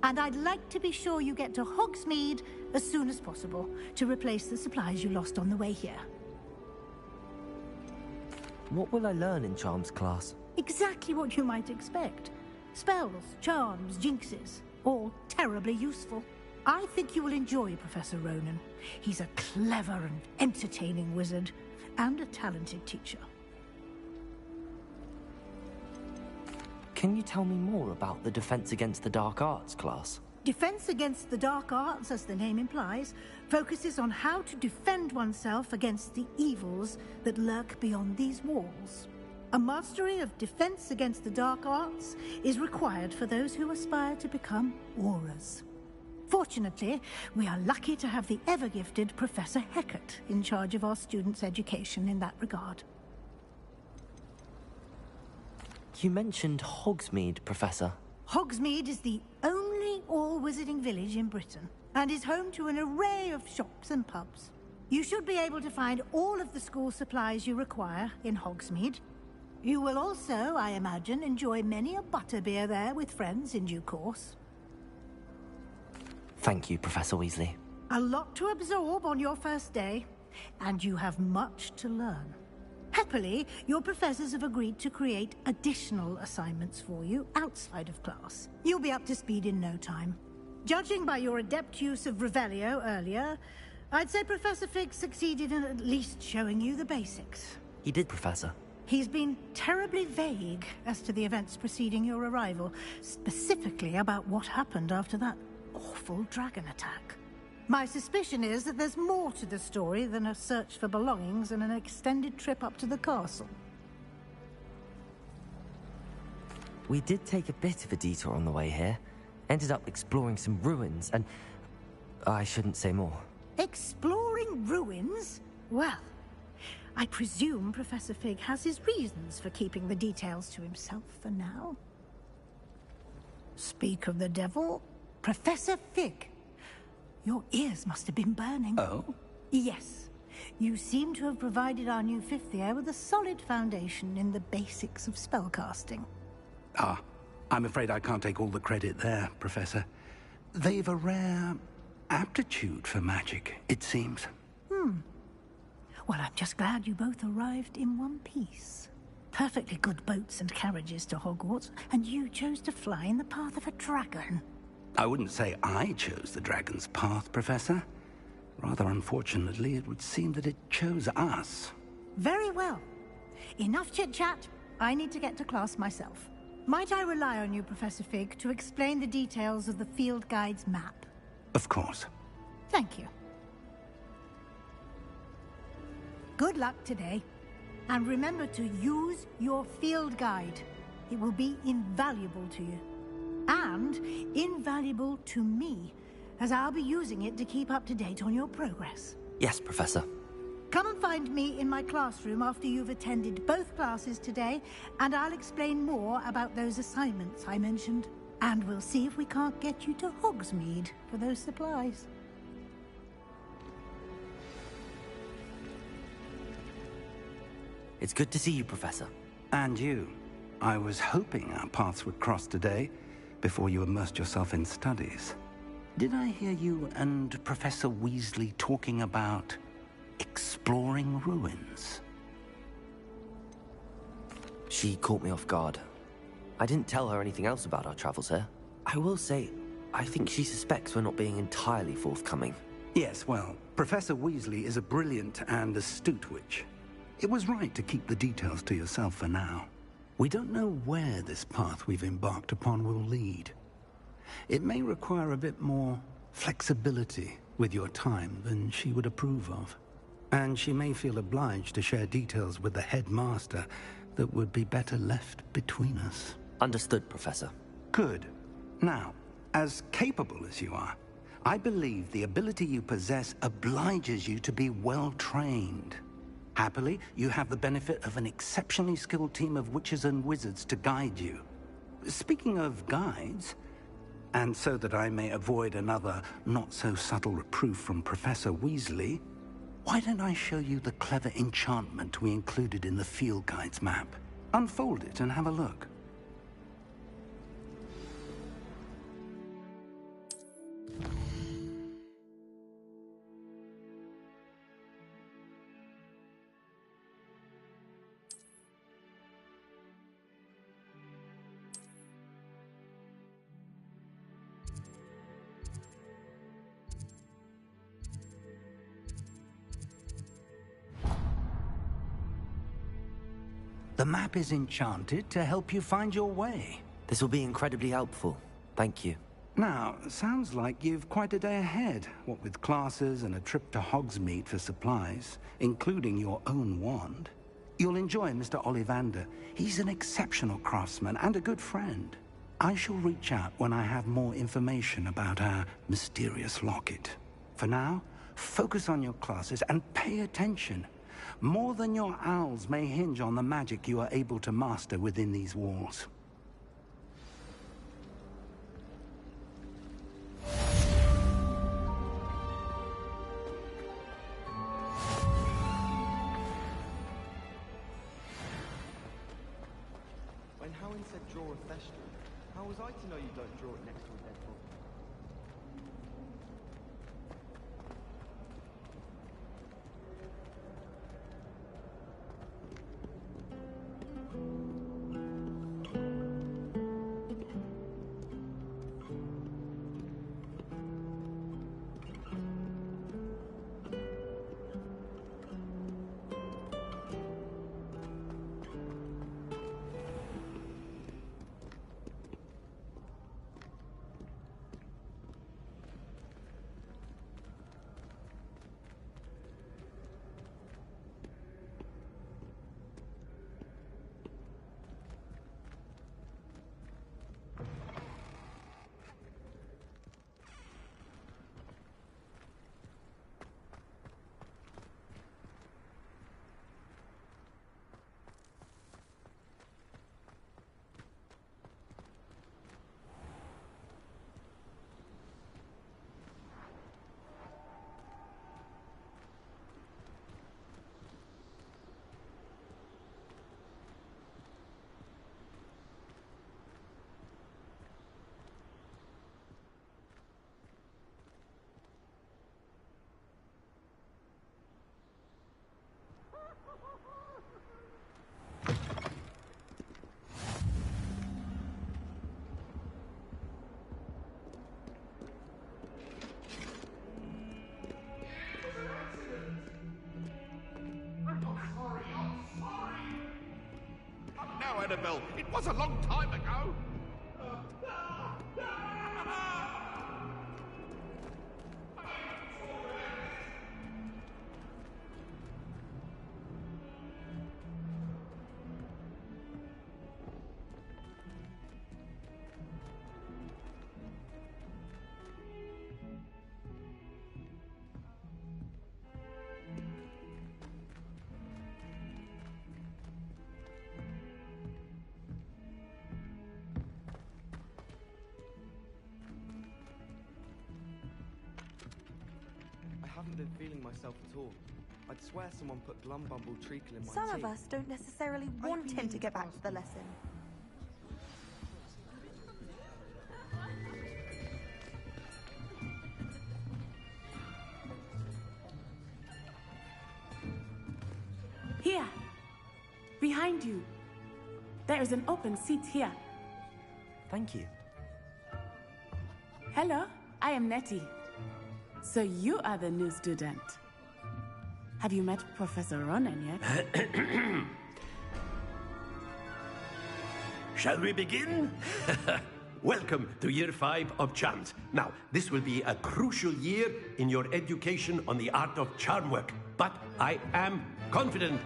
And I'd like to be sure you get to Hogsmeade as soon as possible to replace the supplies you lost on the way here. What will I learn in Charms class? Exactly what you might expect. Spells, charms, jinxes, all terribly useful. I think you will enjoy Professor Ronan. He's a clever and entertaining wizard, and a talented teacher. Can you tell me more about the Defense Against the Dark Arts class? Defense Against the Dark Arts, as the name implies, focuses on how to defend oneself against the evils that lurk beyond these walls. A mastery of Defense Against the Dark Arts is required for those who aspire to become Aurors. Fortunately, we are lucky to have the ever-gifted Professor Hecat in charge of our students' education in that regard. You mentioned Hogsmeade, Professor. Hogsmeade is the only all-wizarding village in Britain, and is home to an array of shops and pubs. You should be able to find all of the school supplies you require in Hogsmeade. You will also, I imagine, enjoy many a butterbeer there with friends in due course. Thank you, Professor Weasley. A lot to absorb on your first day, and you have much to learn. Happily, your professors have agreed to create additional assignments for you outside of class. You'll be up to speed in no time. Judging by your adept use of Revelio earlier, I'd say Professor Fig succeeded in at least showing you the basics. He did, Professor. He's been terribly vague as to the events preceding your arrival, specifically about what happened after that awful dragon attack. My suspicion is that there's more to the story than a search for belongings and an extended trip up to the castle. We did take a bit of a detour on the way here. Ended up exploring some ruins and... I shouldn't say more. Exploring ruins? Well, I presume Professor Fig has his reasons for keeping the details to himself for now. Speak of the devil, Professor Fig. Your ears must have been burning. Oh? Yes. You seem to have provided our new fifth year with a solid foundation in the basics of spellcasting. Ah, I'm afraid I can't take all the credit there, Professor. They've a rare aptitude for magic, it seems. Well, I'm just glad you both arrived in one piece. Perfectly good boats and carriages to Hogwarts, and you chose to fly in the path of a dragon. I wouldn't say I chose the dragon's path, Professor. Rather unfortunately, it would seem that it chose us. Very well. Enough chit-chat. I need to get to class myself. Might I rely on you, Professor Fig, to explain the details of the field guide's map? Of course. Thank you. Good luck today. And remember to use your field guide. It will be invaluable to you. And invaluable to me, as I'll be using it to keep up to date on your progress. Yes, Professor. Come and find me in my classroom after you've attended both classes today, and I'll explain more about those assignments I mentioned. And we'll see if we can't get you to Hogsmeade for those supplies. It's good to see you, Professor. And you. I was hoping our paths would cross today, before you immersed yourself in studies. Did I hear you and Professor Weasley talking about exploring ruins? She caught me off guard. I didn't tell her anything else about our travels here. I will say, I think she suspects we're not being entirely forthcoming. Yes, well, Professor Weasley is a brilliant and astute witch. It was right to keep the details to yourself for now. We don't know where this path we've embarked upon will lead. It may require a bit more flexibility with your time than she would approve of. And she may feel obliged to share details with the headmaster that would be better left between us. Understood, Professor. Good. Now, as capable as you are, I believe the ability you possess obliges you to be well-trained. Happily, you have the benefit of an exceptionally skilled team of witches and wizards to guide you. Speaking of guides, and so that I may avoid another not-so-subtle reproof from Professor Weasley, why don't I show you the clever enchantment we included in the field guide's map? Unfold it and have a look. The map is enchanted to help you find your way. This will be incredibly helpful. Thank you. Now, sounds like you've quite a day ahead, what with classes and a trip to Hogsmeade for supplies, including your own wand. You'll enjoy Mr. Ollivander. He's an exceptional craftsman and a good friend. I shall reach out when I have more information about our mysterious locket. For now, focus on your classes and pay attention. More than your owls may hinge on the magic you are able to master within these walls. When Howin said draw a Thestral, how was I to know you don't draw it next to a dead body? Annabelle. It was a long time ago. I haven't been feeling myself at all. I'd swear someone put Glumbumble treacle in my Some tea. of us don't necessarily want him to get back to the lesson. Here, behind you. There is an open seat here. Thank you. Hello, I am Nettie. So you are the new student. Have you met Professor Ronan yet? Shall we begin? Welcome to Year 5 of Charms. Now, this will be a crucial year in your education on the art of charm work. But I am confident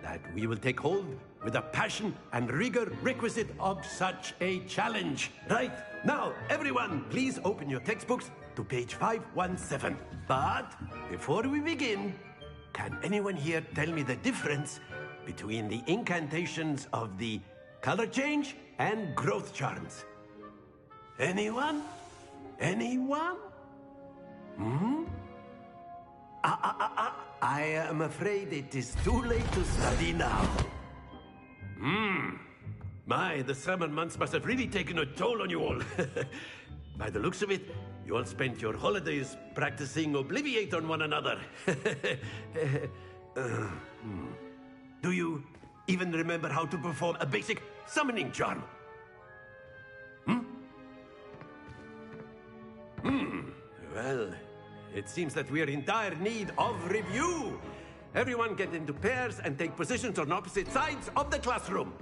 that we will take hold with the passion and rigor requisite of such a challenge. Right, now, everyone, please open your textbooks to page 517. But before we begin, can anyone here tell me the difference between the incantations of the color change and growth charms? Anyone? Anyone? I am afraid it is too late to study now. My, the summer months must have really taken a toll on you all. By the looks of it, you all spent your holidays practicing Obliviate on one another. Do you even remember how to perform a basic summoning charm? Well, it seems that we are in dire need of review. Everyone get into pairs and take positions on opposite sides of the classroom.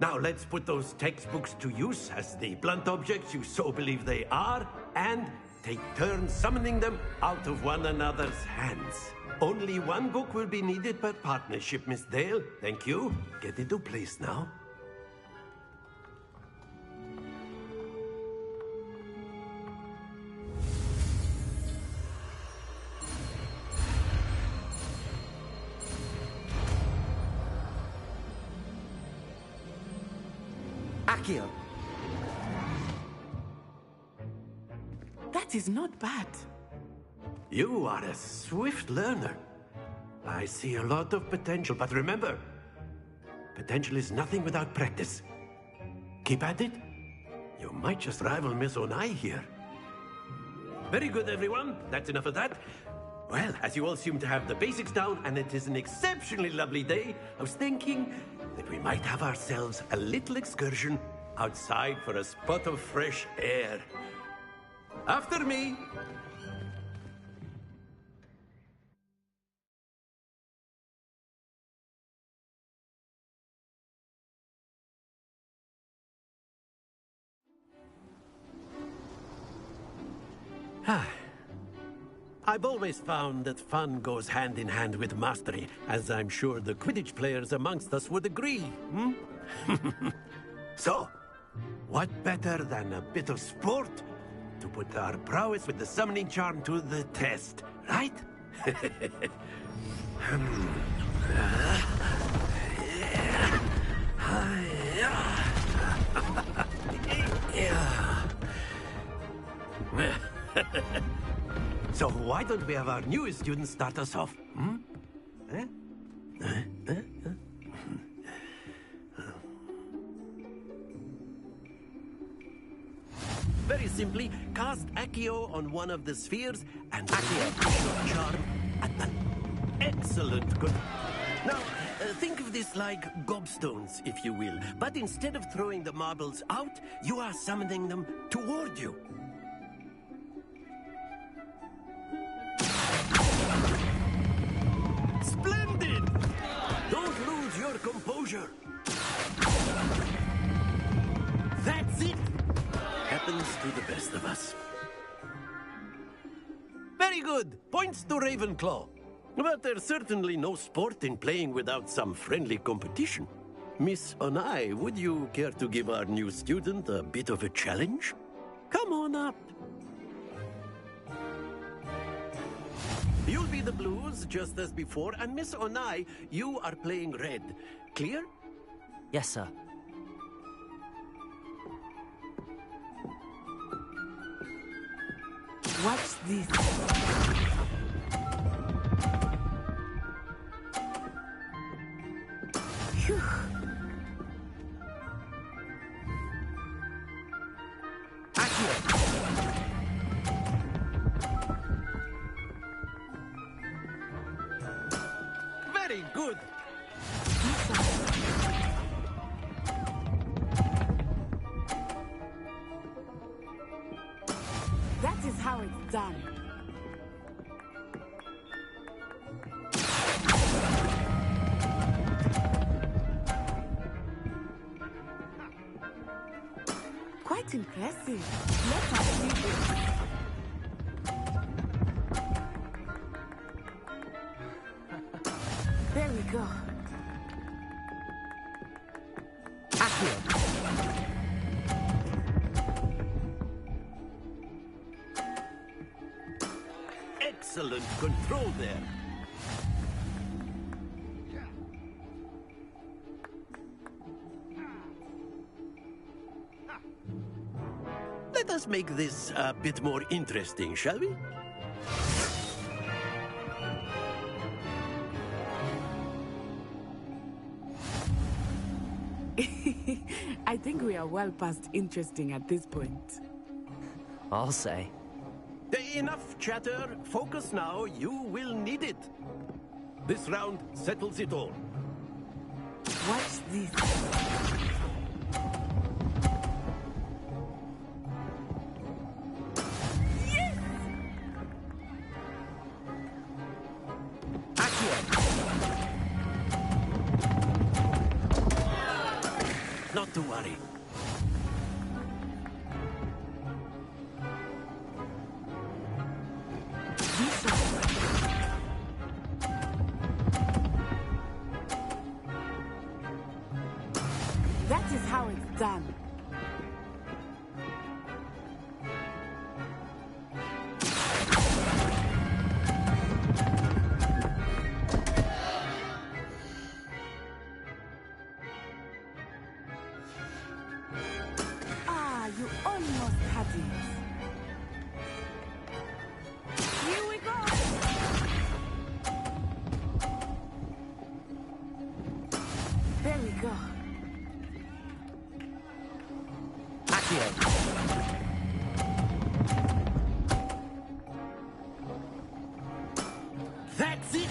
Now let's put those textbooks to use as the blunt objects you so believe they are, and take turns summoning them out of one another's hands. Only one book will be needed per partnership, Miss Dale. Thank you. Get into place now. Accio. That is not bad. You are a swift learner. I see a lot of potential, but remember, potential is nothing without practice. Keep at it. You might just rival Miss Onai here. Very good, everyone. That's enough of that. Well, as you all seem to have the basics down, and it is an exceptionally lovely day, I was thinking that we might have ourselves a little excursion outside for a spot of fresh air. After me. I've always found that fun goes hand in hand with mastery, as I'm sure the Quidditch players amongst us would agree, hmm? So, what better than a bit of sport to put our prowess with the summoning charm to the test, right? So why don't we have our newest student start us off? Hmm? Very simply, cast Accio on one of the spheres and Accio your charm at the excellent good. Now, think of this like gobstones, if you will. But instead of throwing the marbles out, you are summoning them toward you. Splendid! Don't lose your composure. That's it! Happens to the best of us. Very good. Points to Ravenclaw. But there's certainly no sport in playing without some friendly competition. Miss Onai, would you care to give our new student a bit of a challenge? Come on up. You'll be the blues, just as before, and Miss Onai, you are playing red. Clear? Yes, sir. Watch this. Phew. Very good. That is how it's done. Quite impressive. Let us see this. There we go. Excellent control there. Let us make this a bit more interesting, shall we? I think we are well past interesting at this point. I'll say. Enough chatter. Focus now. You will need it. This round settles it all. Watch this. Yes! to worry. That is how it's done. Ah, you almost had it. Here we go. There we go. That's it!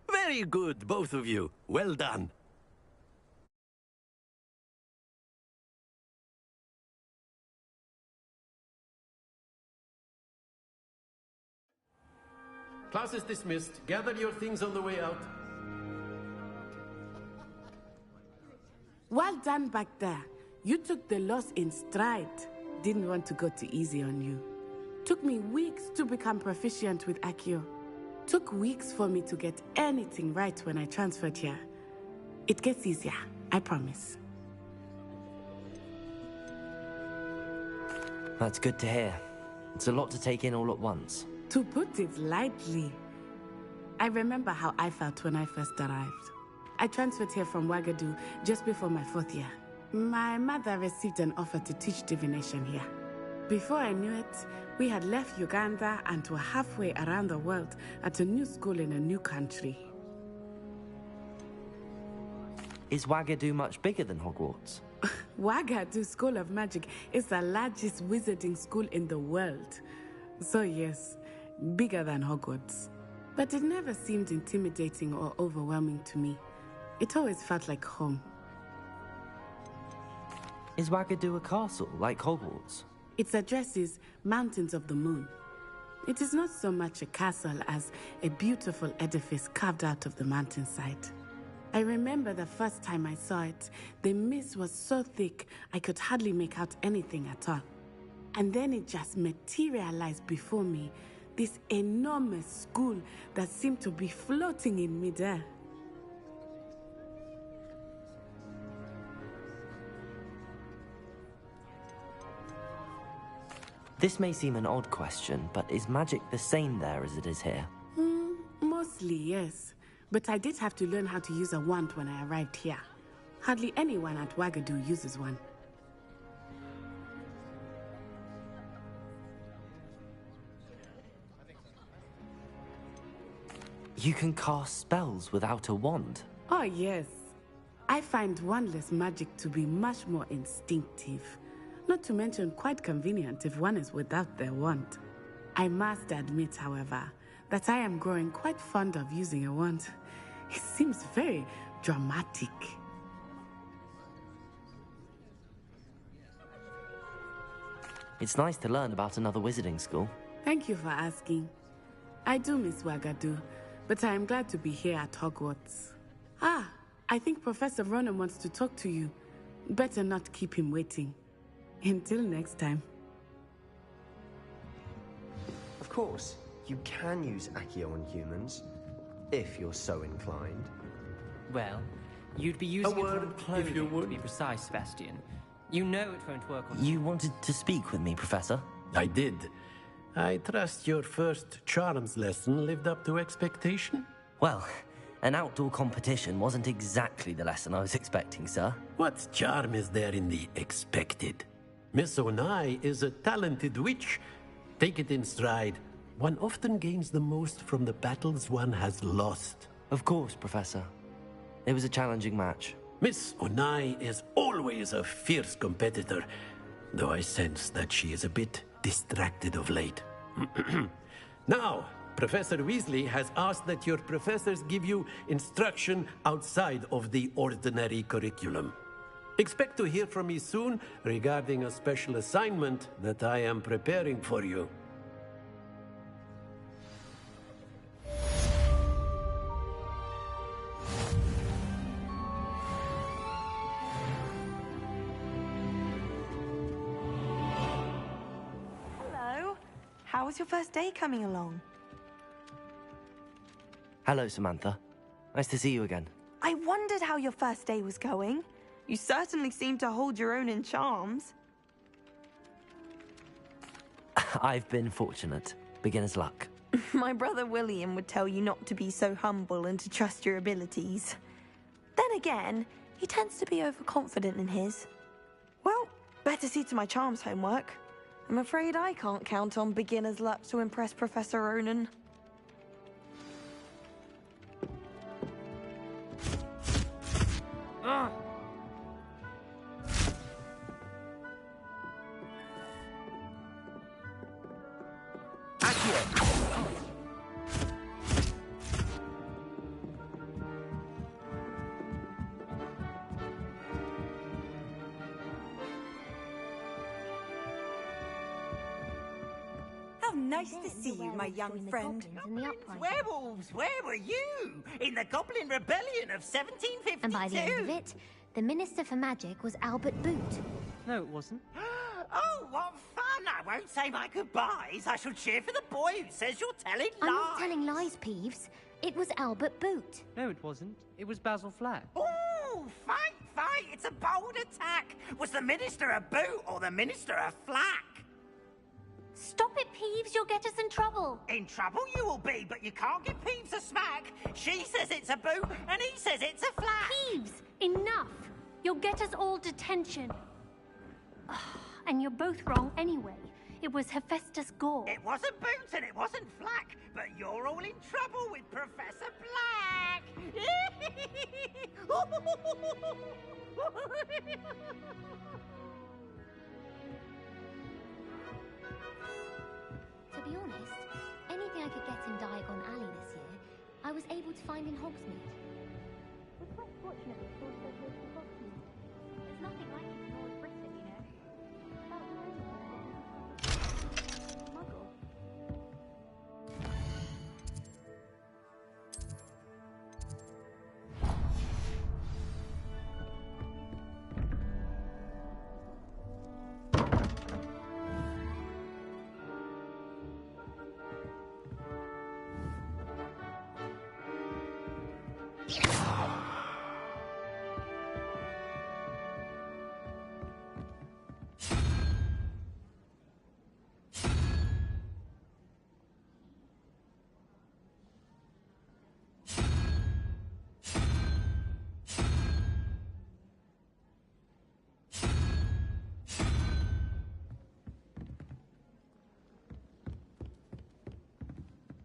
Very good, both of you. Well done. Class is dismissed. Gather your things on the way out. Well done back there. You took the loss in stride. Didn't want to go too easy on you. Took me weeks to become proficient with Accio. Took weeks for me to get anything right when I transferred here. It gets easier, I promise. That's good to hear. It's a lot to take in all at once. To put it lightly, I remember how I felt when I first arrived. I transferred here from Ouagadougou just before my 4th year. My mother received an offer to teach divination here. Before I knew it, we had left Uganda and were halfway around the world at a new school in a new country. Is Ouagadougou much bigger than Hogwarts? Ouagadougou School of Magic is the largest wizarding school in the world. So yes, bigger than Hogwarts. But it never seemed intimidating or overwhelming to me. It always felt like home. Is Ouagadougou a castle, like Hogwarts? Its address is Mountains of the Moon. It is not so much a castle as a beautiful edifice carved out of the mountainside. I remember the first time I saw it, the mist was so thick I could hardly make out anything at all. And then it just materialized before me, this enormous school that seemed to be floating in midair. This may seem an odd question, but is magic the same there as it is here? Mostly, yes. But I did have to learn how to use a wand when I arrived here. Hardly anyone at Ouagadougou uses one. You can cast spells without a wand? Oh, yes. I find wandless magic to be much more instinctive. Not to mention quite convenient if one is without their wand. I must admit, however, that I am growing quite fond of using a wand. It seems very dramatic. It's nice to learn about another wizarding school. Thank you for asking. I do miss Ouagadougou, but I am glad to be here at Hogwarts. Ah, I think Professor Ronan wants to talk to you. Better not keep him waiting. Until next time. Of course, you can use Accio on humans, if you're so inclined. Well, you'd be using A word, it on clothing, if you would. to be precise, Sebastian. You know it won't work on... You wanted to speak with me, Professor? I did. I trust your first charms lesson lived up to expectation? Well, an outdoor competition wasn't exactly the lesson I was expecting, sir. What charm is there in the expected? Miss Onai is a talented witch. Take it in stride. One often gains the most from the battles one has lost. Of course, Professor. It was a challenging match. Miss Onai is always a fierce competitor, though I sense that she is a bit distracted of late. Now, Professor Weasley has asked that your professors give you instruction outside of the ordinary curriculum. Expect to hear from me soon regarding a special assignment that I am preparing for you. how was your first day coming along? Hello, Samantha. Nice to see you again. I wondered how your first day was going. You certainly seem to hold your own in charms. I've been fortunate. Beginner's luck. My brother William would tell you not to be so humble and to trust your abilities. Then again, he tends to be overconfident in his. Well, better see to my charms homework. I'm afraid I can't count on beginner's luck to impress Professor Ronan. Ugh. How nice to see you, my young friend. Werewolves, where were you? In the Goblin Rebellion of 1752? And by the end of it, the Minister for Magic was Albert Boot. No, it wasn't. Oh, what fun! I won't say my goodbyes. I shall cheer for the boy who says you're telling lies. I'm not telling lies, Peeves. It was Albert Boot. No, it wasn't. It was Basil Flack. Ooh, fight! It's a bold attack. Was the Minister a boot or the Minister a flack? Stop it, Peeves. You'll get us in trouble. In trouble you will be, but you can't give Peeves a smack. She says it's a boot, and he says it's a flack. Peeves, enough. You'll get us all detention. And you're both wrong anyway. It was Hephaestus Gore. It wasn't boot and it wasn't flack, but you're all in trouble with Professor Black. To be honest, anything I could get in Diagon Alley this year, I was able to find in Hogsmeade. We're quite fortunate with stores so close to Hogsmeade. There's nothing like it in North Britain, you know. About Muggle.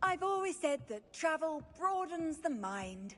I've always said that travel broadens the mind.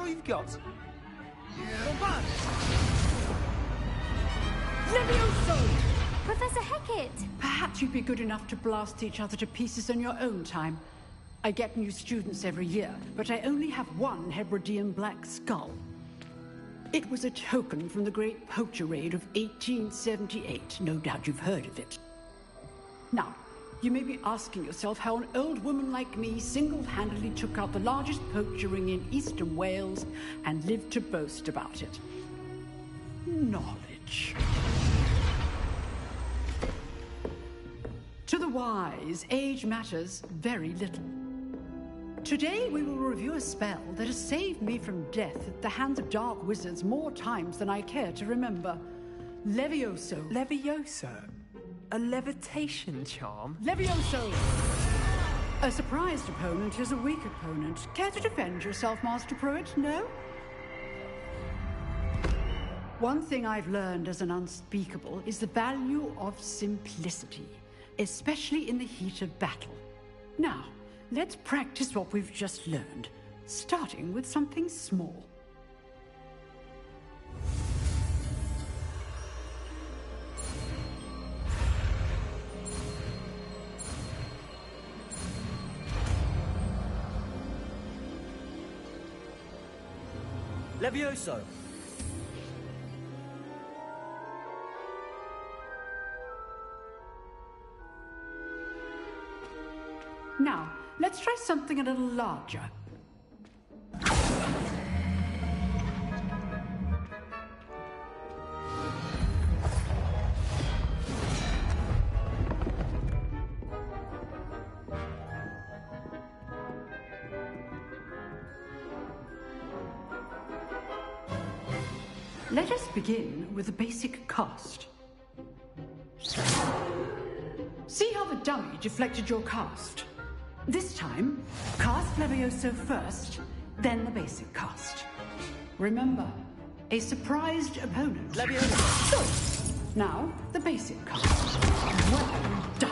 all you've got? Not bad. Levioso! Professor Hecat! Perhaps you'd be good enough to blast each other to pieces in your own time. I get new students every year, but I only have one Hebridean black skull. It was a token from the Great Poacher Raid of 1878. No doubt you've heard of it. Now, you may be asking yourself how an old woman like me single-handedly took out the largest poacher ring in eastern Wales and lived to boast about it. Knowledge. To the wise, age matters very little. Today we will review a spell that has saved me from death at the hands of dark wizards more times than I care to remember. Levioso. Levioso? A levitation charm? Levioso! A surprised opponent is a weak opponent. Care to defend yourself, Master Pruitt? No? One thing I've learned as an unspeakable is the value of simplicity, especially in the heat of battle. Now, let's practice what we've just learned, starting with something small. Levioso! Now, let's try something a little larger. Let us begin with the basic cast. See how the dummy deflected your cast? This time, cast Levioso first, then the basic cast. Remember, a surprised opponent. Levioso! So, now, the basic cast. Well done.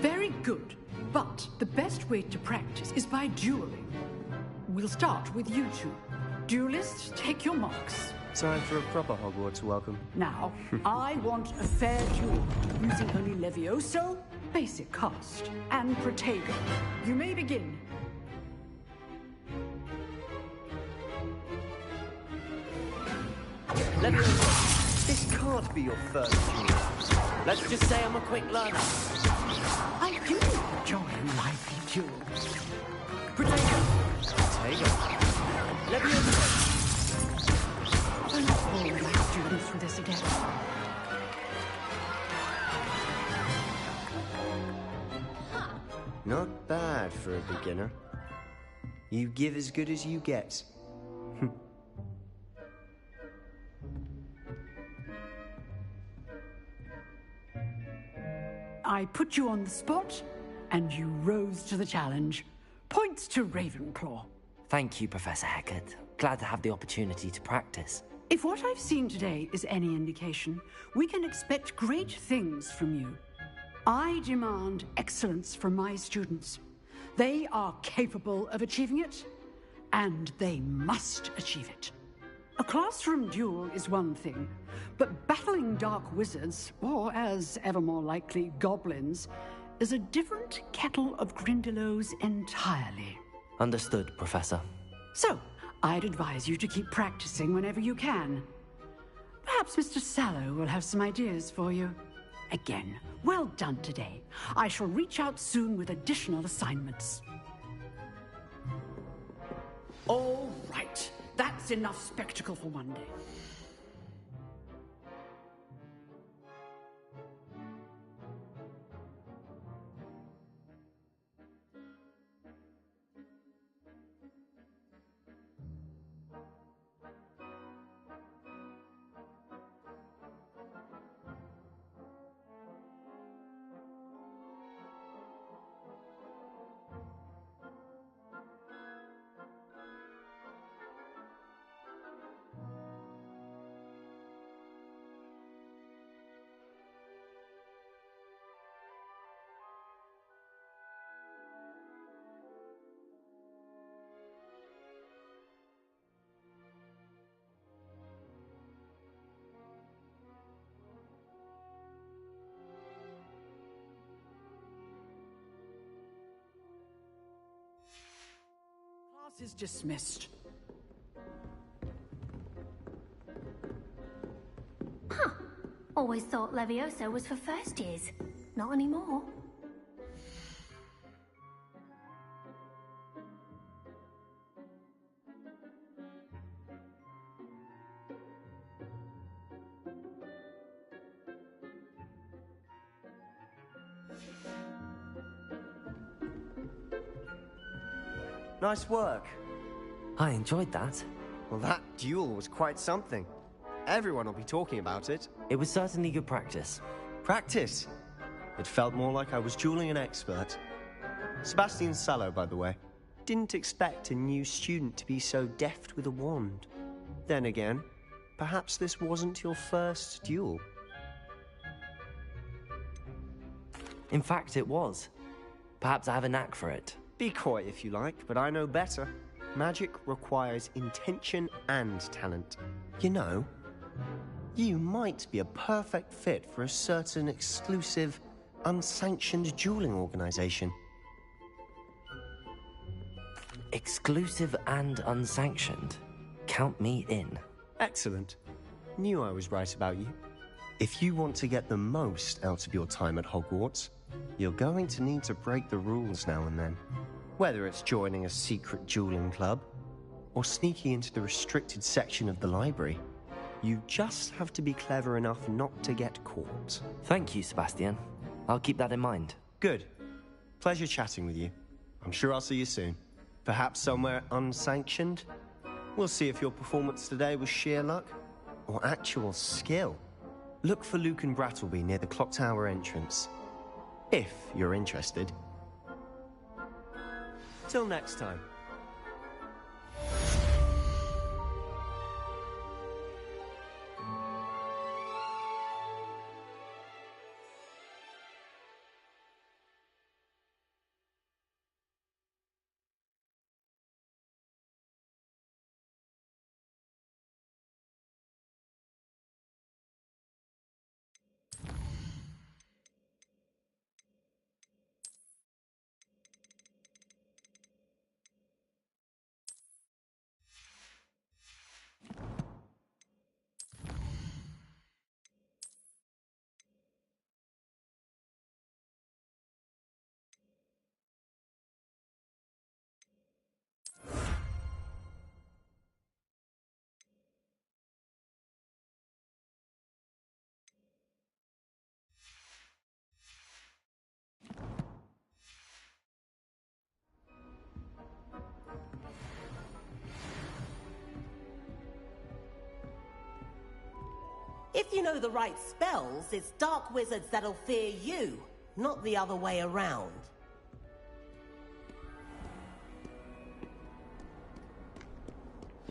Very good, but the best way to practice is by dueling. We'll start with you two. Duelists, take your marks. Time for a proper Hogwarts welcome. Now, I want a fair duel, using only Levioso, basic cast, and Protego. You may begin. Levioso! This can't be your first duel. Let's just say I'm a quick learner. I do enjoy lively duels. Protego! Levioso! I'm not bored of doing through this again. Not bad for a beginner. You give as good as you get. I put you on the spot, and you rose to the challenge. Points to Ravenclaw. Thank you, Professor Hecat. Glad to have the opportunity to practice. If what I've seen today is any indication, we can expect great things from you. I demand excellence from my students. They are capable of achieving it, and they must achieve it. A classroom duel is one thing, but battling dark wizards, or as ever more likely, goblins, is a different kettle of Grindylows entirely. Understood, Professor. So, I'd advise you to keep practicing whenever you can. Perhaps Mr. Sallow will have some ideas for you. Again, well done today. I shall reach out soon with additional assignments. All right. That's enough spectacle for one day. is dismissed. Huh. Always thought Levioso was for first years. Not anymore. Nice work. I enjoyed that. Well, that duel was quite something. Everyone will be talking about it. It was certainly good practice. Practice? It felt more like I was dueling an expert. Sebastian Sallow, by the way. Didn't expect a new student to be so deft with a wand. Then again, perhaps this wasn't your first duel. In fact, it was. Perhaps I have a knack for it. Be coy if you like, but I know better. Magic requires intention and talent. You know, you might be a perfect fit for a certain exclusive, unsanctioned dueling organization. Exclusive and unsanctioned? Count me in. Excellent. Knew I was right about you. If you want to get the most out of your time at Hogwarts, you're going to need to break the rules now and then. Whether it's joining a secret dueling club, or sneaking into the restricted section of the library, you just have to be clever enough not to get caught. Thank you, Sebastian. I'll keep that in mind. Good. Pleasure chatting with you. I'm sure I'll see you soon. Perhaps somewhere unsanctioned? We'll see if your performance today was sheer luck, or actual skill. Look for Luke and Brattleby near the Clock Tower entrance. If you're interested. Till next time. If you know the right spells, it's dark wizards that'll fear you, not the other way around.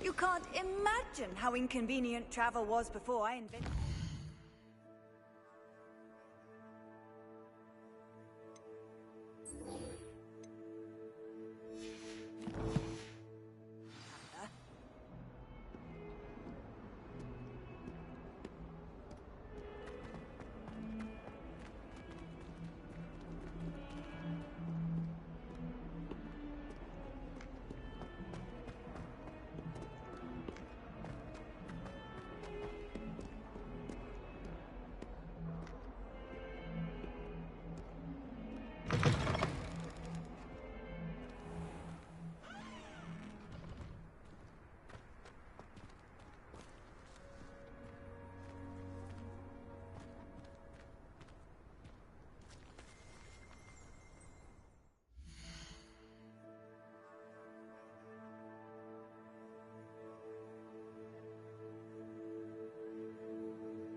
You can't imagine how inconvenient travel was before I invented...